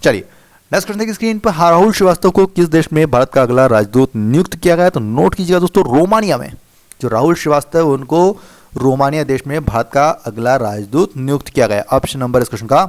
चलिए नेक्स्ट क्वेश्चन की स्क्रीन पर, राहुल श्रीवास्तव को किस देश में भारत का अगला राजदूत नियुक्त किया गया? तो नोट कीजिएगा दोस्तों, रोमानिया में। जो राहुल श्रीवास्तव उनको रोमानिया देश में भारत का अगला राजदूत नियुक्त किया गया। ऑप्शन नंबर इस क्वेश्चन का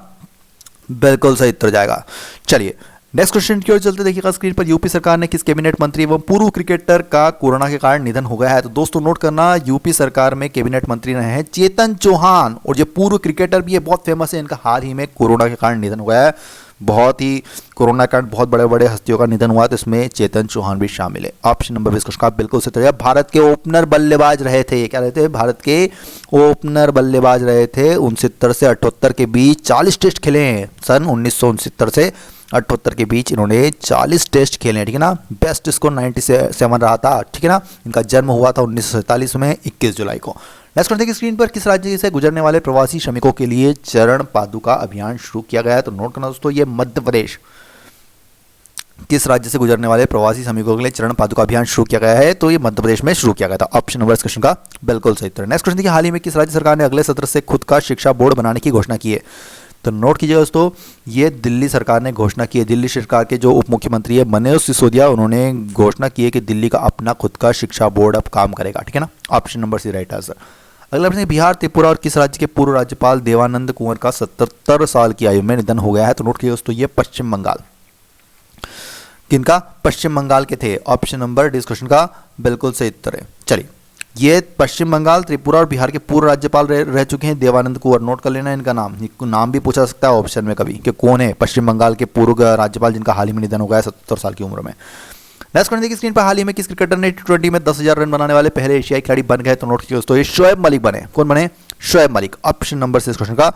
बिल्कुल सही उत्तर जाएगा। चलिए नेक्स्ट क्वेश्चन की ओर चलते देखिएगा स्क्रीन पर, यूपी सरकार ने किस कैबिनेट मंत्री एवं पूर्व क्रिकेटर का कोरोना के कारण निधन हो गया है? तो दोस्तों नोट करना, यूपी सरकार में कैबिनेट मंत्री रहे हैं चेतन चौहान, और जो पूर्व क्रिकेटर भी है बहुत फेमस है, इनका हाल ही में कोरोना के कारण निधन हो गया है। बहुत ही कोरोना के कारण बहुत बड़े बड़े हस्तियों का निधन हुआ, तो इसमें चेतन चौहान भी शामिल है। ऑप्शन नंबर 20 का बिल्कुल सही उत्तर। भारत के ओपनर बल्लेबाज रहे थे, क्या रहे थे? भारत के ओपनर बल्लेबाज रहे थे। 69 से 78 के बीच 40 टेस्ट खेले हैं। सन 1969 से 78 के बीच इन्होंने 40 टेस्ट खेले हैं, ठीक है ना। बेस्ट स्कोर 97 रहा था, ठीक है ना। इनका जन्म हुआ था 1947 में 21 जुलाई को। नेक्स्ट क्वेश्चन की स्क्रीन पर, किस राज्य से गुजरने वाले प्रवासी श्रमिकों के लिए चरण पादुका अभियान शुरू किया गया है? तो नोट करना दोस्तों, ये मध्य प्रदेश। किस राज्य से गुजरने वाले प्रवासी श्रमिकों के लिए चरण पादुका अभियान शुरू किया गया है? तो ये मध्य प्रदेश में शुरू किया गया था। ऑप्शन नंबर इस क्वेश्चन का बिल्कुल सही उत्तर। नेक्स्ट क्वेश्चन देखिए, हाल ही में किस राज्य सरकार ने अगले सत्र से खुद का शिक्षा बोर्ड बनाने की घोषणा की है? तो नोट कीजिएगा दोस्तों, ये दिल्ली सरकार ने घोषणा की है। दिल्ली सरकार के जो उप मुख्यमंत्री है मनोज सिसोदिया, उन्होंने घोषणा की है कि दिल्ली का अपना खुद का शिक्षा बोर्ड अब काम करेगा, ठीक है ना। Option number C right answer. अगला प्रश्न, बिहार, त्रिपुरा और किस राज्य के पूर्व राज्यपाल देवानंद कुंवर का 77 साल की आयु में निधन हो गया है? तो नोट कीजिए दोस्तों, ये पश्चिम बंगाल। किनका? पश्चिम बंगाल के थे। ऑप्शन नंबर डी क्वेश्चन का बिल्कुल सही उत्तर है। चलिए, ये पश्चिम बंगाल, त्रिपुरा और बिहार के पूर्व राज्यपाल रह चुके हैं देवानंद कुंवर। नोट कर लेना इनका नाम भी पूछा सकता है ऑप्शन में कभी कि कौन है पश्चिम बंगाल के पूर्व राज्यपाल जिनका हाल ही में निधन हो गया है 77 साल की उम्र में। नेक्स्ट क्वेश्चन देखिए स्क्रीन पर, हाल ही में किस क्रिकेटर ने T20 में 10,000 रन बनाने वाले पहले एशियाई खिलाड़ी बन गए? तो नोट कीजिए दोस्तों, ये शोएब मलिक बने। कौन बने? शोएब मलिक। ऑप्शन नंबर से इस क्वेश्चन का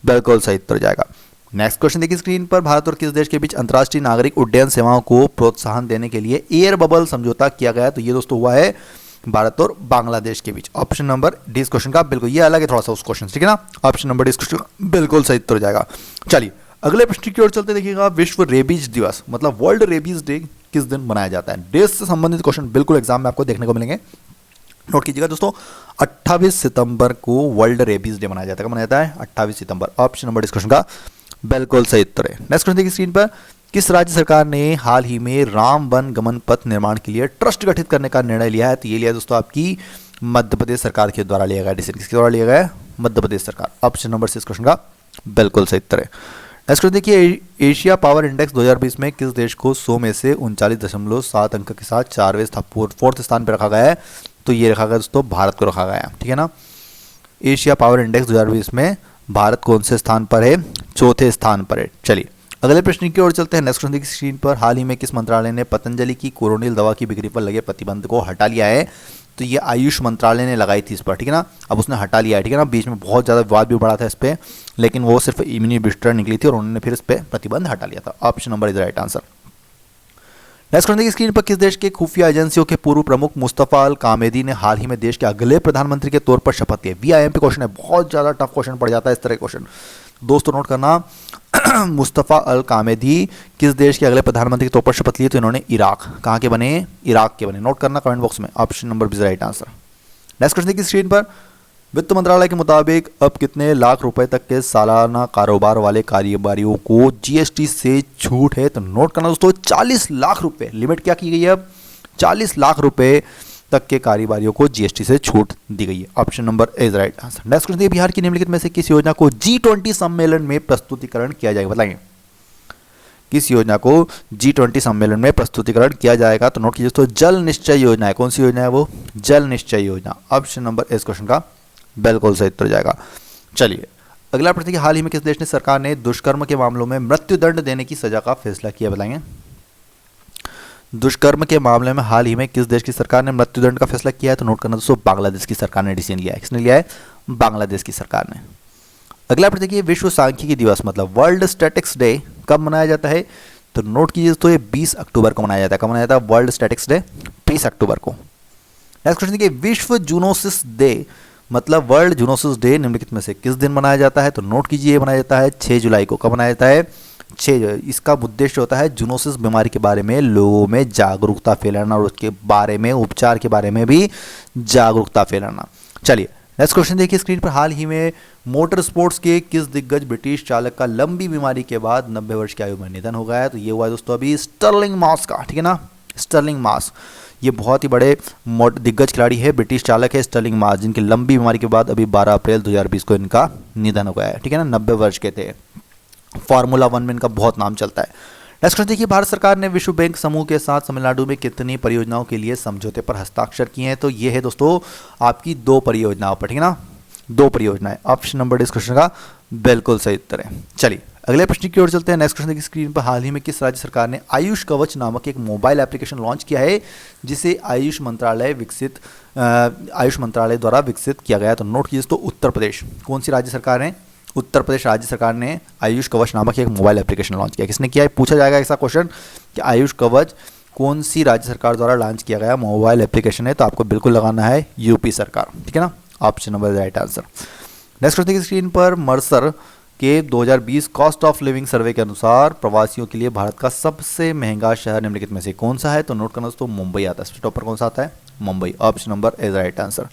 बिल्कुल सही उत्तर जाएगा। नेक्स्ट क्वेश्चन देखिए स्क्रीन पर, भारत और किस देश के बीच अंतर्राष्ट्रीय नागरिक उड्डयन सेवाओं को प्रोत्साहन देने के लिए एयर बबल समझौता किया गया? तो ये दोस्तों हुआ है भारत और बांग्लादेश के बीच। ऑप्शन नंबर डी इस क्वेश्चन का बिल्कुल, ये अलग है थोड़ा सा उस क्वेश्चन, ठीक है ना। ऑप्शन नंबर डी इस क्वेश्चन का बिल्कुल सही उत्तर जाएगा। चलिए अगले प्रश्न की ओर चलते देखिएगा, विश्व रेबीज दिवस मतलब वर्ल्ड रेबीज डे किस दिन मनाया जाता है? डेज से संबंधित क्वेश्चन बिल्कुल एग्जाम में आपको देखने को मिलेंगे। नोट कीजिएगा दोस्तों, 28 सितंबर को वर्ल्ड रेबीज डे मनाया जाता है। कब मनाया जाता है? 28 सितंबर। ऑप्शन नंबर इस क्वेश्चन का बिल्कुल सही उत्तर है। नेक्स्ट क्वेश्चन देखिए स्क्रीन पर, किस राज्य सरकार ने हाल ही में राम वन गमन पथ निर्माण के लिए ट्रस्ट गठित करने का निर्णय लिया है? तो ये लिया दोस्तों आपकी मध्य प्रदेश सरकार के द्वारा लिया गया डिसीजन। किसके द्वारा लिया गया है? मध्य प्रदेश सरकार। ऑप्शन नंबर से इस क्वेश्चन का बिल्कुल सही उत्तर है। नेक्स्ट क्वेश्चन देखिए, एशिया पावर इंडेक्स 2020 में किस देश को 100 में से 39.7 अंक के साथ 4वें स्थान पर रखा गया है? तो ये रखा गया दोस्तों, भारत को रखा गया है, ठीक है ना। एशिया पावर इंडेक्स 2020 में भारत कौन से स्थान पर है? चौथे स्थान पर है। चलिए अगले प्रश्न की ओर चलते हैं। नेक्स्ट क्वेश्चन की स्क्रीन पर, हाल ही में किस मंत्रालय ने पतंजलि की कोरोनिल दवा की बिक्री पर लगे प्रतिबंध को हटा लिया है? तो ये आयुष मंत्रालय ने लगाई थी इस पर, ठीक है ना। अब उसने हटा लिया है, ठीक है ना। बीच में बहुत ज़्यादा विवाद भी बढ़ा था इस पर, लेकिन वो सिर्फ इम्यूनी बूस्टर निकली थी और उन्होंने फिर इस पर प्रतिबंध हटा लिया था। Option number is right answer. Next question देखिए स्क्रीन पर, किस देश के खुफिया एजेंसियों के पूर्व प्रमुख मुस्तफा अल कामेदी ने हाल ही में देश के अगले प्रधानमंत्री के तौर पर शपथ ली? VIMP क्वेश्चन है, बहुत ज्यादा टफ क्वेश्चन पड़ जाता है इस तरह क्वेश्चन, दोस्तों नोट करना। मुस्तफा अल कामेदी किस देश के अगले प्रधानमंत्री के तौर पर शपथ लिए? तो इन्होंने इराक, कहाँ के बने? इराक के बने, नोट करना कमेंट बॉक्स में, option number B right answer. Next question देखिए स्क्रीन पर, वित्त मंत्रालय के मुताबिक अब कितने लाख रुपए तक के सालाना कारोबार वाले कारोबारियों को GST से छूट है? तो नोट करना दोस्तों, 40 लाख रुपए लिमिट क्या की गई है अब? 40 लाख रुपए तक के कारोबारियों को GST से छूट दी गई है, option number A is right answer. Next question, Bihar की निम्नलिखित में से किस योजना को G20 सम्मेलन में प्रस्तुतिकरण किया जाएगा? बताइए किस योजना को G20 सम्मेलन में प्रस्तुतिकरण किया जाएगा? तो नोट कीजिए दोस्तों, जल निश्चय योजना है। कौन सी योजना है वो? जल निश्चय योजना, ऑप्शन नंबर इस क्वेश्चन का बिल्कुल सही उत्तर जाएगा। चलिए अगला प्रश्न है, हाल ही में किस देश ने सरकार ने दुष्कर्म के मामलों में मृत्युदंड देने की सजा का फैसला किया? बताएंगे दुष्कर्म के मामले में हाल ही में किस देश की सरकार ने मृत्युदंड का फैसला किया है? तो नोट करना दोस्तों, बांग्लादेश की सरकार ने डिसीजन लिया है। किसने लिया है? बांग्लादेश की सरकार ने। अगला प्रश्न देखिए, विश्व सांख्यिकी दिवस मतलब वर्ल्ड स्टैटिक्स डे कब मनाया जाता है? तो नोट कीजिए दोस्तों, ये 20 अक्टूबर को मनाया जाता है। कब मनाया जाता है वर्ल्ड स्टैटिक्स डे? 20 अक्टूबर को। नेक्स्ट क्वेश्चन देखिए, विश्व जूनोसिस डे मतलब वर्ल्ड जूनोसिस डे निम्नलिखित में से किस दिन मनाया जाता है? तो नोट कीजिए, मनाया जाता है 6 जुलाई को। कब मनाया जाता है? 6 जुलाई। इसका उद्देश्य होता है जूनोसिस बीमारी के बारे में लोगों में जागरूकता फैलाना और उसके बारे में उपचार के बारे में भी जागरूकता फैलाना। चलिए नेक्स्ट क्वेश्चन देखिए स्क्रीन पर, हाल ही में मोटर स्पोर्ट्स के किस दिग्गज ब्रिटिश चालक का लंबी बीमारी के बाद 90 वर्ष की आयु में निधन हो गया है? तो ये हुआ है दोस्तों अभी स्टर्लिंग मॉस का, ठीक है ना, स्टर्लिंग मॉस। ये बहुत ही बड़े दिग्गज खिलाड़ी है, ब्रिटिश चालक है स्टर्लिंग मॉस, जिनकी लंबी बीमारी के बाद अभी 12 अप्रैल 2020 को इनका निधन हो गया है, ठीक है ना, 90 वर्ष के थे। फार्मूला 1 में इनका बहुत नाम चलता है। नेक्स्ट क्वेश्चन देखिए, भारत सरकार ने विश्व बैंक समूह के साथ तमिलनाडु में कितनी परियोजनाओं के लिए समझौते पर हस्ताक्षर किए हैं? तो ये है दोस्तों आपकी 2 परियोजनाओं पर, ठीक है ना, 2 परियोजनाएं। ऑप्शन नंबर इस क्वेश्चन का बिल्कुल सही उत्तर है। चलिए अगले प्रश्न की ओर चलते हैं। नेक्स्ट क्वेश्चन देखिए स्क्रीन पर, हाल ही में किस राज्य सरकार ने आयुष कवच नामक एक मोबाइल एप्लीकेशन लॉन्च किया है, जिसे आयुष मंत्रालय द्वारा विकसित किया गया? तो नोट कीजिए तो उत्तर प्रदेश। कौन सी राज्य सरकार है? उत्तर प्रदेश राज्य सरकार ने आयुष कवच नामक एक मोबाइल एप्लीकेशन लॉन्च किया। किसने किया है? पूछा जाएगा ऐसा क्वेश्चन कि आयुष कवच कौन सी राज्य सरकार द्वारा लॉन्च किया गया मोबाइल एप्लीकेशन है? तो आपको बिल्कुल लगाना है यूपी सरकार, ठीक है ना, option number right answer. Next question की स्क्रीन पर, मर्सर के 2020 कॉस्ट ऑफ लिविंग सर्वे के अनुसार प्रवासियों के लिए भारत का सबसे महंगा शहर निम्नलिखित में से कौन सा है? तो नोट करना दोस्तों, मुंबई आता है। टॉप पर कौन सा आता है? Mumbai, option number is right answer.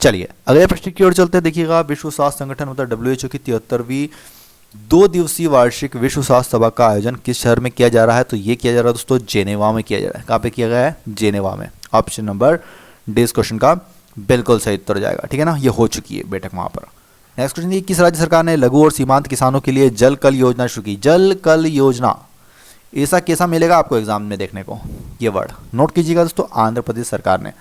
चलिए अगले प्रश्न की ओर चलते हैं। देखिएगा, विश्व स्वास्थ्य संगठन मतलब WHO की 73वीं 2 दिवसीय वार्षिक विश्व स्वास्थ्य सभा का आयोजन किस शहर में किया जा रहा है? तो ये किया जा रहा है दोस्तों जेनेवा में किया जा रहा है। कहाँ पे किया गया है? जेनेवा में, ऑप्शन नंबर डी इस क्वेश्चन का बिल्कुल सही उत्तर जाएगा, ठीक है ना, ये हो चुकी है बैठक वहां पर। नेक्स्ट क्वेश्चन ये, किस राज्य सरकार ने लघु और सीमांत किसानों के लिए जल कल योजना शुरू की? जल कल योजना, ऐसा कैसा मिलेगा आपको एग्जाम में देखने को ये वर्ड? नोट कीजिएगा दोस्तों, आंध्र प्रदेश सरकार ने।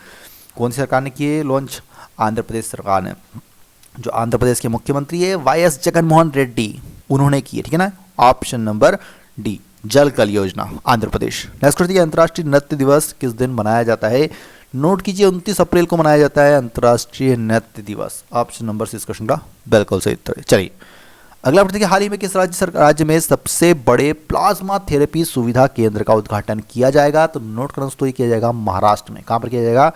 कौन सी सरकार ने किए लॉन्च? आंध्र प्रदेश सरकार ने। जो आंध्र प्रदेश के मुख्यमंत्री है YS जगनमोहन रेड्डी, उन्होंने की है, ठीक है ना, ऑप्शन नंबर डी, जल कल योजना, आंध्र प्रदेश। नेक्स्ट क्वेश्चन, अंतर्राष्ट्रीय नृत्य दिवस किस दिन मनाया जाता है? नोट कीजिए 29 अप्रैल को मनाया जाता है अंतर्राष्ट्रीय नृत्य दिवस, ऑप्शन नंबर सी इस क्वेश्चन का बिल्कुल सही उत्तर है। चलिए अगला प्रश्न देखिए, हाल ही में किस राज्य में सबसे बड़े प्लाज्मा थेरेपी सुविधा केंद्र का उद्घाटन किया जाएगा? तो नोट करना दोस्तों, ये किया जाएगा महाराष्ट्र में। कहां पर किया जाएगा?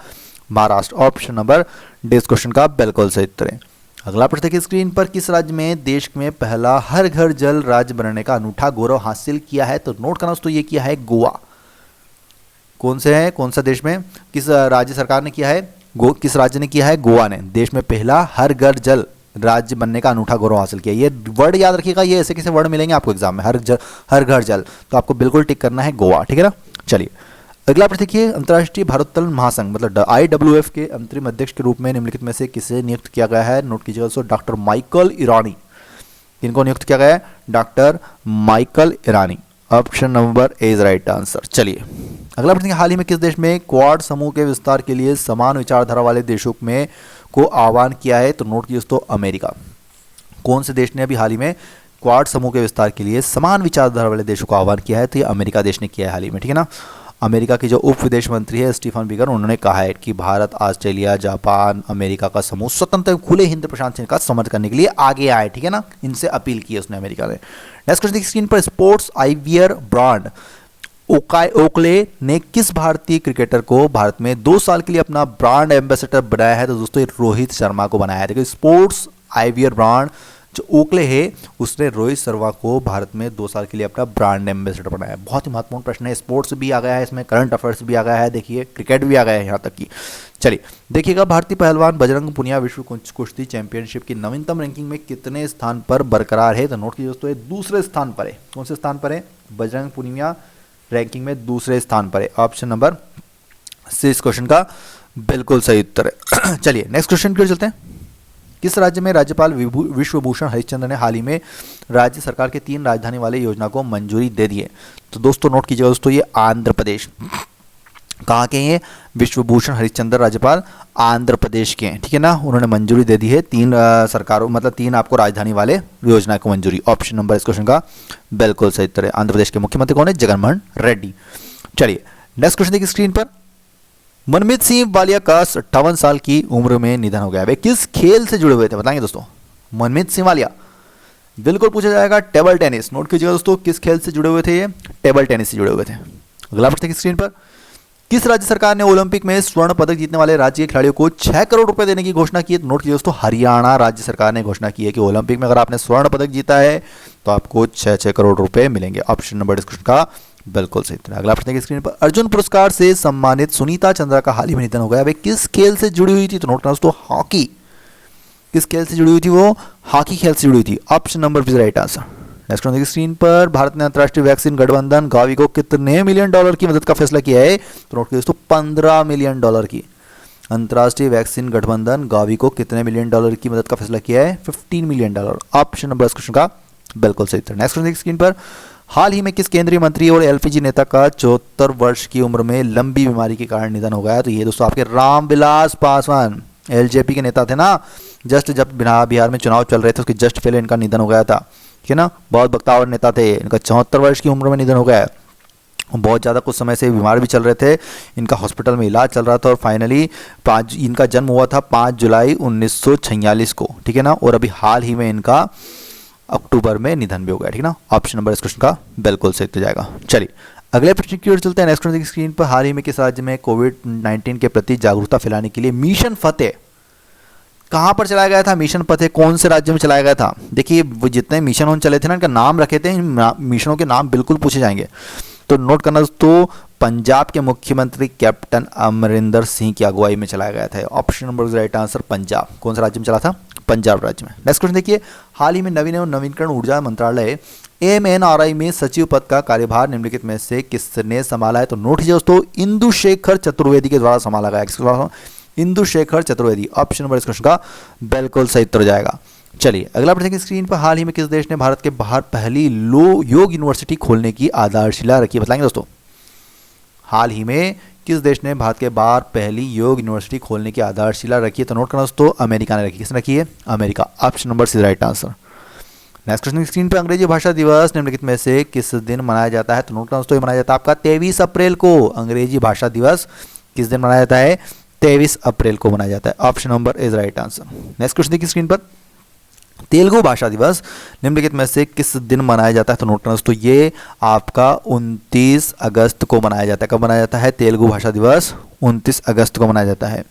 महाराष्ट्र, ऑप्शन नंबर डी इस क्वेश्चन का बिल्कुल सही उत्तर है। अगला प्रश्न देखिए स्क्रीन पर, किस राज्य में देश में पहला हर घर जल राज्य बनने का अनूठा गौरव हासिल किया है? तो नोट करना दोस्तों, ये किया है गोवा। कौन से है, कौन सा देश में, किस राज्य सरकार ने किया है? किस राज्य ने किया है? गोवा ने देश में पहला हर घर जल राज्य बनने का अनूठा गौरव हासिल किया। ये वर्ड याद रखिएगा, ये ऐसे कैसे वर्ड मिलेंगे आपको एग्जाम में, हर घर जल, तो आपको बिल्कुल टिक करना है गोवा, ठीक है ना। चलिए अगला प्रश्न देखिए, अंतर्राष्ट्रीय भारोत्तोलन महासंघ मतलब IWF के अंतरिम अध्यक्ष के रूप में निम्नलिखित में से किसे नियुक्त किया गया है? नोट कीजिएगा दोस्तों, डॉक्टर माइकल ईरानी। किनको नियुक्त किया गया है? Doctor Michael Irani, option number A is right answer. चलिए अगला प्रश्न, हाल ही में किस देश में क्वाड समूह के विस्तार के लिए समान विचारधारा वाले देशों में को आह्वान किया है? तो नोट कीजिए दोस्तों, अमेरिका। कौन से देश ने अभी हाल ही में क्वाड समूह के विस्तार के लिए समान विचारधारा वाले देशों को आह्वान किया है? तो ये अमेरिका देश ने किया है हाल ही में, ठीक है ना। अमेरिका के जो उप विदेश मंत्री है स्टीफन बीगर, उन्होंने कहा है कि भारत, ऑस्ट्रेलिया, जापान, अमेरिका का समूह स्वतंत्र खुले हिंद प्रशांत का समर्थन करने के लिए आगे आए, ठीक है ना, इनसे अपील की है उसने, अमेरिका ने। नेक्स्ट क्वेश्चन स्क्रीन पर, स्पोर्ट्स आईवियर ब्रांड ओकले ने किस भारतीय क्रिकेटर को भारत में 2 साल के लिए अपना ब्रांड एम्बेसडर बनाया है? तो दोस्तों ये रोहित शर्मा को बनाया है। देखिए स्पोर्ट्स आईवीआर ब्रांड जो ओकले है उसने रोहित शर्मा को भारत में 2 साल के लिए अपना ब्रांड एम्बेसडर बनाया है। बहुत ही महत्वपूर्ण प्रश्न है, स्पोर्ट्स भी आ गया है इसमें, करंट अफेयर्स भी आ गया है, देखिए क्रिकेट भी आ गया है यहाँ तक कि। चलिए देखिएगा, भारतीय पहलवान बजरंग पुनिया विश्व कुश्ती चैंपियनशिप की नवीनतम रैंकिंग में कितने स्थान पर बरकरार है? तो नोट कीजिए दोस्तों, ये दूसरे स्थान पर है। कौन से स्थान पर है? बजरंग पुनिया रैंकिंग में दूसरे स्थान पर है। ऑप्शन नंबर सी इस क्वेश्चन का बिल्कुल सही उत्तर है। चलिए नेक्स्ट क्वेश्चन की ओर चलते हैं। किस राज्य में राज्यपाल विश्वभूषण हरिश्चंद्र ने हाल ही में राज्य सरकार के 3 राजधानी वाले योजना को मंजूरी दे दी है? तो दोस्तों नोट कीजिएगा दोस्तों, ये आंध्र प्रदेश। कहाँ के हैं? विश्वभूषण हरिश्चंद्र राज्यपाल आंध्र प्रदेश के हैं, ठीक है ना। उन्होंने मंजूरी दे दी है 3 सरकारों, मतलब 3 आपको राजधानी वाले योजना को मंजूरी। ऑप्शन नंबर इस क्वेश्चन का बिल्कुल सही उत्तर है। आंध्र प्रदेश के मुख्यमंत्री कौन है? जगनमोहन रेड्डी। चलिए नेक्स्ट क्वेश्चन देखिए स्क्रीन पर। मनमीत सिंह वालिया का 58 साल की उम्र में निधन हो गया। वे किस खेल से जुड़े हुए थे? बताएंगे दोस्तों। मनमीत सिंह वालिया बिल्कुल पूछा जाएगा टेबल टेनिस। नोट कीजिएगा दोस्तों, किस खेल से जुड़े हुए थे? ये टेबल टेनिस से जुड़े हुए थे। अगला प्रश्न स्क्रीन पर। किस राज्य सरकार ने ओलंपिक में स्वर्ण पदक जीतने वाले राज्य के खिलाड़ियों को 6 करोड़ रुपए देने की घोषणा की है? नोट कीजिए दोस्तों, हरियाणा राज्य सरकार ने घोषणा की है कि ओलंपिक में अगर आपने स्वर्ण पदक जीता है तो आपको 6 करोड़ रुपए मिलेंगे। ऑप्शन नंबर इस क्वेश्चन का बिल्कुल सही उत्तर है। अगला प्रश्न की स्क्रीन पर। अर्जुन पुरस्कार से सम्मानित सुनीता चंद्रा का हाल ही में निधन हो गया। वे किस खेल से जुड़ी हुई थी? तो नोट करना दोस्तों, हॉकी। किस खेल से जुड़ी हुई थी वो? हॉकी खेल से जुड़ी हुई थी। Option number is right answer. Next देखिए स्क्रीन पर। भारत ने अंतर्राष्ट्रीय वैक्सीन गठबंधन गावी को कितने मिलियन डॉलर की मदद का फैसला किया है? तो नोट कीजिए दोस्तों, 15 मिलियन डॉलर की। अंतर्राष्ट्रीय वैक्सीन गठबंधन गावी को कितने मिलियन डॉलर की मदद का फैसला किया है? 15 मिलियन डॉलर। ऑप्शन नंबर इस क्वेश्चन का बिल्कुल सही उत्तर। नेक्स्ट देखिए स्क्रीन पर। हाल ही में किस केंद्रीय मंत्री और एलपीजी नेता का 74 वर्ष की उम्र में लंबी बीमारी के कारण निधन हो गया? तो ये दोस्तों आपके रामविलास पासवान, एलजेपी के नेता थे ना। जस्ट जब बिहार में चुनाव चल रहे थे उसके जस्ट पहले इनका निधन हो गया था, ठीक है ना। बहुत बख्तावर नेता थे। इनका 74 वर्ष की उम्र में निधन हो गया है। बहुत ज़्यादा कुछ समय से बीमार भी चल रहे थे। इनका हॉस्पिटल में इलाज चल रहा था और फाइनली इनका जन्म हुआ था 5 जुलाई 1946 को, ठीक है ना। और अभी हाल ही में इनका अक्टूबर में निधन भी हो गया, ठीक है ना। ऑप्शन नंबर इस क्वेश्चन का बिल्कुल सही हो जाएगा। चलिए अगले प्रश्न की ओर चलते हैं। नेक्स्ट क्वेश्चन स्क्रीन पर। हाल ही में किस राज्य में कोविड-19 के प्रति जागरूकता फैलाने के लिए मिशन फतेह कहां पर चलाया गया था? मिशन फतेह कौन से राज्य में चलाया गया था? देखिए वो जितने मिशन होने चले थे ना, इनका नाम रखे थे, इन मिशनों के नाम बिल्कुल पूछे जाएंगे। तो नोट करना दोस्तों, पंजाब के मुख्यमंत्री कैप्टन अमरिंदर सिंह की अगुवाई में चलाया गया था। Option number right answer Punjab. कौन सा राज्य में चला था? पंजाब राज्य में। नेक्स्ट क्वेश्चन देखिए। हाल ही में नवीन एवं नवीनकरण ऊर्जा मंत्रालय एमएनआरआई में सचिव पद का कार्यभार निम्नलिखित में से किसने संभाला है? तो नोट कीजिए दोस्तों, इंदु शेखर चतुर्वेदी के द्वारा संभाला गया। किसके द्वारा? इंदु शेखर चतुर्वेदी। ऑप्शन नंबर इस क्वेश्चन का बिल्कुल सही उत्तर हो जाएगा। चलिए अगला प्रश्न की स्क्रीन पर। हाल ही में किस देश ने भारत के बाहर पहली योग यूनिवर्सिटी खोलने की आधारशिला रखी? बताएंगे दोस्तों। हाल ही में किस देश ने भारत के बाहर पहली योग यूनिवर्सिटी खोलने की आधारशिला रखी है? तो नोट करना दोस्तों, अमेरिका ने रखी। किसने रखी है? America. Option number C right answer. Next question की स्क्रीन पर। अंग्रेजी भाषा दिवस निम्नलिखित में से किस दिन मनाया जाता है? तो नोट करना दोस्तों, ये मनाया जाता है आपका 23 अप्रैल को। अंग्रेजी भाषा दिवस किस दिन मनाया जाता है? 23 अप्रैल को मनाया जाता है। Option number is right answer. Next question देखिए स्क्रीन पर। तेलुगु भाषा दिवस निम्नलिखित में से किस दिन मनाया जाता है? तो नोट करना दोस्तों, ये आपका 29 अगस्त को मनाया जाता है। कब मनाया जाता है? तेलुगु भाषा दिवस 29 अगस्त को मनाया जाता है।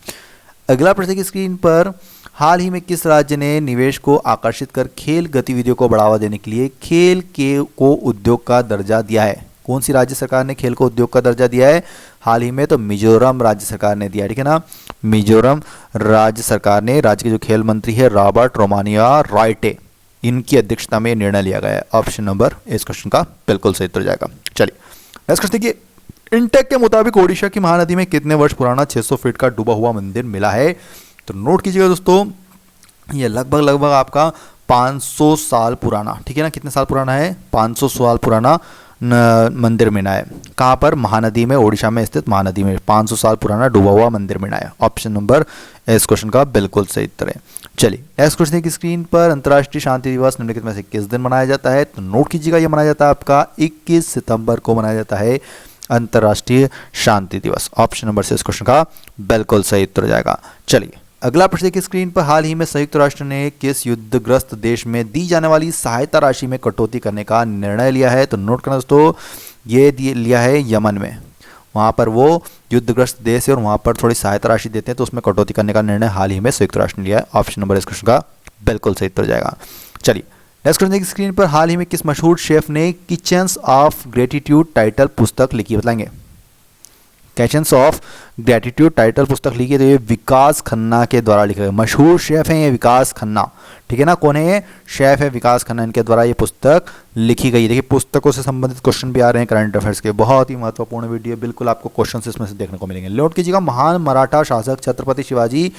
अगला प्रश्न की स्क्रीन पर। हाल ही में किस राज्य ने निवेश को आकर्षित कर खेल गतिविधियों को बढ़ावा देने के लिए खेल को उद्योग का दर्जा दिया है? कौन सी राज्य सरकार ने खेल को उद्योग का दर्जा दिया है हाल ही में? तो मिजोरम राज्य सरकार ने दिया, ठीक है ना। मिजोरम राज्य सरकार ने, राज्य के जो खेल मंत्री है रॉबर्ट रोमानिया राइटे, इनकी अध्यक्षता में निर्णय लिया गया है। ऑप्शन नंबर इस क्वेश्चन का बिल्कुल सही उत्तर जाएगा। चलिए नेक्स्ट क्वेश्चन देखिए। इंटेक के मुताबिक ओडिशा की महानदी में कितने वर्ष पुराना 600 फीट का डूबा हुआ मंदिर मिला है? तो नोट कीजिएगा दोस्तों, ये लगभग आपका 500 साल पुराना, ठीक है ना। कितने साल पुराना है? 500 साल पुराना मंदिर मिला है। कहाँ पर? महानदी में, ओडिशा में स्थित महानदी में 500 साल पुराना डूबा हुआ मंदिर मिला है। ऑप्शन नंबर इस क्वेश्चन का बिल्कुल सही उत्तर है। चलिए नेक्स्ट क्वेश्चन की स्क्रीन पर। अंतर्राष्ट्रीय शांति दिवस निम्नलिखित में से किस दिन मनाया जाता है? तो नोट कीजिएगा, यह मनाया जाता है आपका 21 सितंबर को मनाया जाता है अंतर्राष्ट्रीय शांति दिवस। ऑप्शन नंबर से इस क्वेश्चन का बिल्कुल सही उत्तर हो जाएगा। चलिए अगला प्रश्न की स्क्रीन पर। हाल ही में संयुक्त राष्ट्र ने किस युद्धग्रस्त देश में दी जाने वाली सहायता राशि में कटौती करने का निर्णय लिया है? तो नोट करना दोस्तों, ये लिया है यमन में, वहाँ पर वो युद्धग्रस्त देश है और वहाँ पर थोड़ी सहायता राशि देते हैं, तो उसमें कटौती करने का निर्णय हाल ही में संयुक्त राष्ट्र ने लिया है। ऑप्शन नंबर इस क्वेश्चन का बिल्कुल सही उत्तर जाएगा। चलिए नेक्स्ट क्वेश्चन देखिए स्क्रीन पर, हाल ही में किस मशहूर शेफ ने किचन्स ऑफ ग्रेटिट्यूड टाइटल पुस्तक लिखी, बताएंगे। किचन्स ऑफ ग्रेटिट्यूड टाइटल पुस्तक लिखी है, तो ये विकास खन्ना के द्वारा लिखा गया। मशहूर शेफ हैं ये विकास खन्ना, ठीक है ना। कौन है ये? शेफ है विकास खन्ना, इनके द्वारा ये पुस्तक लिखी गई। देखिए पुस्तकों से संबंधित क्वेश्चन भी आ रहे हैं करंट अफेयर्स के, बहुत ही महत्वपूर्ण वीडियो, बिल्कुल आपको क्वेश्चन इसमें से देखने को मिलेंगे। नोट कीजिएगा, महान मराठा शासक छत्रपति शिवाजी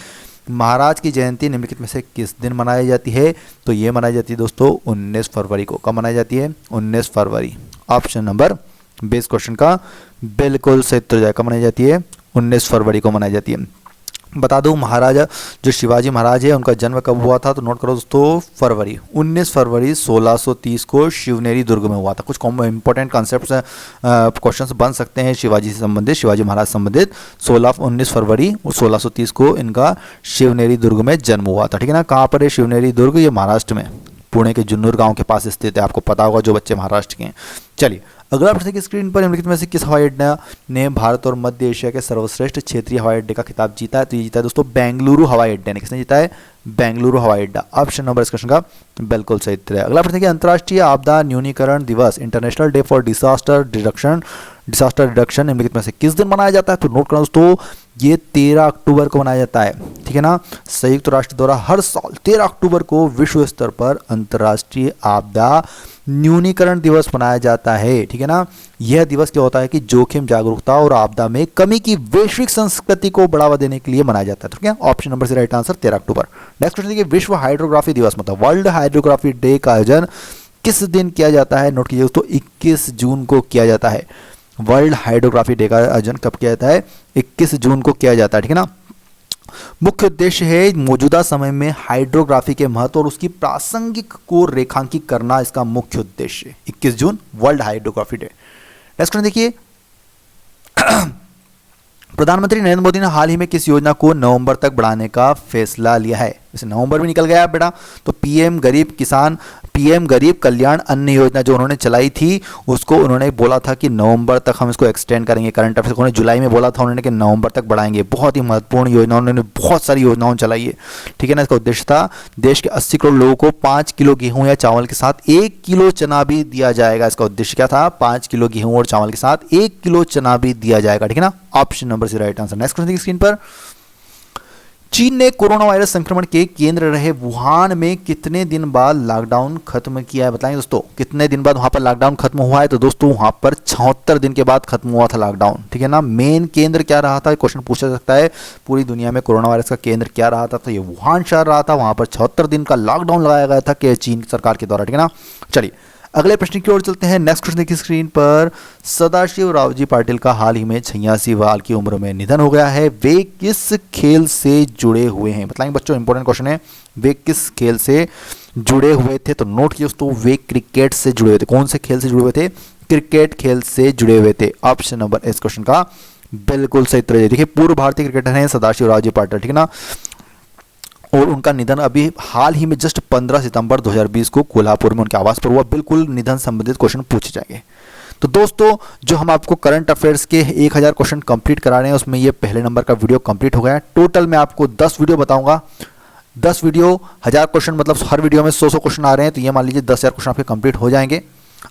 महाराज की जयंती निम्नलिखित में से किस दिन मनाई जाती है? तो ये मनाई जाती है दोस्तों 19 फरवरी को। कब मनाई जाती है? 19 फरवरी। ऑप्शन नंबर 20 क्वेश्चन का बिल्कुल सही उत्तर जाएगा। कब मनाई जाती है? 19 फरवरी को मनाई जाती है। बता दूं महाराजा जो शिवाजी महाराज है उनका जन्म कब हुआ था? तो नोट करो दोस्तों, फरवरी 19 फरवरी 1630 को शिवनेरी दुर्ग में हुआ था। कुछ इंपॉर्टेंट कॉन्सेप्ट्स क्वेश्चंस बन सकते हैं शिवाजी से संबंधित, शिवाजी महाराज से संबंधित। 19 फरवरी 1630 को इनका शिवनेरी दुर्ग में जन्म हुआ था, ठीक है ना। कहाँ पर है शिवनेरी दुर्ग? ये महाराष्ट्र में, पुणे के जुन्नूर गांव के पास स्थित है, आपको पता होगा जो बच्चे महाराष्ट्र के हैं। चलिए अगला प्रश्न की स्क्रीन पर, निम्नलिखित में से किस हवाई अड्डा ने भारत और मध्य एशिया के सर्वश्रेष्ठ क्षेत्रीय हवाई अड्डे का खिताब जीता है? तो ये जीता है दोस्तों बेंगलुरु हवाई अड्डे ने। किसने जीता है? बेंगलुरु हवाई अड्डा। ऑप्शन नंबर इस क्वेश्चन का बिल्कुल सही उत्तर है। अगला प्रश्न है, अंतर्राष्ट्रीय आपदा न्यूनीकरण दिवस international day for disaster reduction निम्नलिखित में से किस दिन मनाया जाता है? तो नोट करना दोस्तों, ये 13 अक्टूबर को मनाया जाता है, ठीक है ना। संयुक्त राष्ट्र द्वारा हर साल 13 अक्टूबर को विश्व स्तर पर अंतर्राष्ट्रीय आपदा न्यूनीकरण दिवस मनाया जाता है, ठीक है ना। यह दिवस क्या होता है कि जोखिम जागरूकता और आपदा में कमी की वैश्विक संस्कृति को बढ़ावा देने के लिए मनाया जाता है, ठीक है। ऑप्शन नंबर से राइट आंसर 13 अक्टूबर। नेक्स्ट क्वेश्चन देखिए, विश्व हाइड्रोग्राफी दिवस मतलब वर्ल्ड हाइड्रोग्राफी डे का आयोजन किस दिन किया जाता है? नोट कीजिए दोस्तों, 21 जून को किया जाता है। वर्ल्ड हाइड्रोग्राफी डे का आयोजन कब किया जाता है? 21 जून को किया जाता है, ठीक है ना। मुख्य उद्देश्य है मौजूदा समय में हाइड्रोग्राफी के महत्व और उसकी प्रासंगिक को रेखांकित करना, इसका मुख्य उद्देश्य। 21 जून World Hydrography Day. Next question देखिए, प्रधानमंत्री नरेंद्र मोदी ने हाल ही में किस योजना को नवंबर तक बढ़ाने का फैसला लिया है? जैसे नवंबर भी निकल गया बेटा, तो पीएम गरीब कल्याण अन्न योजना जो उन्होंने चलाई थी उसको उन्होंने बोला था कि नवंबर तक हम इसको एक्सटेंड करेंगे। करंट अफेयर्स उन्होंने जुलाई में बोला था उन्होंने कि नवंबर तक बढ़ाएंगे। बहुत ही महत्वपूर्ण योजना, उन्होंने बहुत सारी योजनाओं चलाई है, ठीक है ना। इसका उद्देश्य था देश के 80 करोड़ लोगों को 5 किलो गेहूं या चावल के साथ 1 किलो चना भी दिया जाएगा। इसका उद्देश्य क्या था? 5 किलो गेहूं और चावल के साथ 1 किलो चना भी दिया जाएगा, ठीक है ना। ऑप्शन नंबर से right answer. Next question screen पर, चीन ने कोरोना वायरस संक्रमण के केंद्र रहे वुहान में कितने दिन बाद लॉकडाउन खत्म किया है? बताएंगे दोस्तों, कितने दिन बाद वहां पर लॉकडाउन खत्म हुआ है? तो दोस्तों वहां पर 76 दिन के बाद खत्म हुआ था लॉकडाउन, ठीक है ना। मेन केंद्र क्या रहा था? क्वेश्चन पूछा सकता है, पूरी दुनिया में कोरोना वायरस का केंद्र क्या रहा था? तो ये वुहान शहर रहा था, वहां पर 76 दिन का लॉकडाउन लगाया गया था कि चीन सरकार के द्वारा, ठीक है ना। चलिए अगले प्रश्न की ओर चलते हैं। नेक्स्ट क्वेश्चन देखिए स्क्रीन पर, सदाशिव रावजी पाटिल का हाल ही में 86 साल की उम्र में निधन हो गया है। वे किस खेल से जुड़े हुए हैं? बताएंगे बच्चों, इंपॉर्टेंट क्वेश्चन है, वे किस खेल से जुड़े हुए थे? तो नोट कीजिए दोस्तों, वे क्रिकेट से जुड़े हुए थे। कौन से खेल से जुड़े हुए थे? क्रिकेट खेल से जुड़े हुए थे। ऑप्शन नंबर इस क्वेश्चन का बिल्कुल सही उत्तर है। देखिए पूर्व भारतीय क्रिकेटर हैं सदाशिव रावजी पाटिल, ठीक है ना, और उनका निधन अभी हाल ही में जस्ट 15 सितंबर 2020 को कोल्हापुर में उनके आवास पर हुआ। बिल्कुल निधन संबंधित क्वेश्चन पूछे जाएंगे। तो दोस्तों जो हम आपको करंट अफेयर्स के 1000 क्वेश्चन कंप्लीट करा रहे हैं उसमें ये पहले नंबर का वीडियो कंप्लीट हो गया है। टोटल मैं आपको 10 वीडियो बताऊंगा, 10 वीडियो 1000 क्वेश्चन, मतलब हर वीडियो में 100 क्वेश्चन आ रहे हैं, तो ये मान लीजिए 10,000 क्वेश्चन आपके कंप्लीट हो जाएंगे।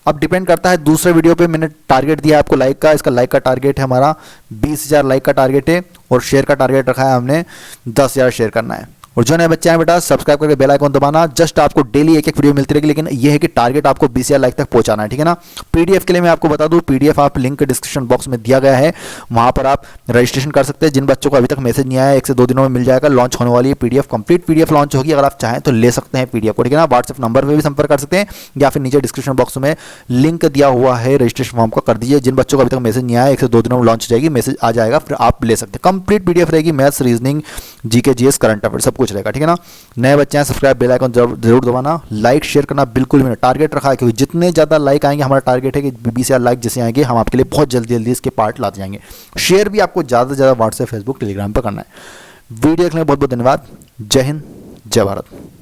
अब डिपेंड करता है दूसरे वीडियो पे मैंने टारगेट दिया है आपको लाइक का, इसका लाइक का टारगेट है हमारा 20,000 लाइक का टारगेट है, और शेयर का टारगेट रखा है हमने 10,000 शेयर करना है। और जो नए बच्चे हैं बेटा सब्सक्राइब करके बेल आइकन दबाना, जस्ट आपको डेली एक वीडियो मिलती रहेगी, लेकिन यह है कि टारगेट आपको 20,000 लाइक तक पहुंचाना है, ठीक है ना। पीडीएफ के लिए मैं आपको बता दूं, पीडीएफ आप लिंक डिस्क्रिप्शन बॉक्स में दिया गया है, वहां पर आप रजिस्ट्रेशन कर सकते हैं। जिन बच्चों को अभी तक मैसेज नहीं आया 1 से 2 दिनों में मिल जाएगा, लॉन्च होने वाली है पीडीएफ, कंप्लीट पीडीएफ लॉन्च होगी। अगर आप चाहें तो ले सकते हैं पीडीएफ को, ठीक है ना। व्हाट्सएप नंबर पर भी संपर्क कर सकते हैं या फिर नीचे डिस्क्रिप्शन बॉक्स में लिंक दिया हुआ है रजिस्ट्रेशन फॉर्म का, कर दीजिए। जिन बच्चों को अभी तक मैसेज नहीं आया 1 से 2 दिनों में लॉन्च हो जाएगी, मैसेज आ जाएगा, फिर आप ले सकते हैं। कंप्लीट पीडीएफ रहेगी, maths, reasoning, GK, GS, current affair सब कुछ रहेगा, ठीक है ना। नए बच्चे हैं सब्सक्राइब बेल आइकन जरूर दबाना, लाइक शेयर करना बिल्कुल भी टारगेट रखा है, क्योंकि जितने ज़्यादा लाइक आएंगे, हमारा टारगेट है कि 20,000 लाइक जैसे आएंगे हम आपके लिए बहुत जल्दी इसके पार्ट लाते जाएंगे। शेयर भी आपको ज़्यादा से ज़्यादा व्हाट्सएप, फेसबुक, टेलीग्राम पर करना है। वीडियो देखने में बहुत बहुत धन्यवाद। जय हिंद, जय भारत।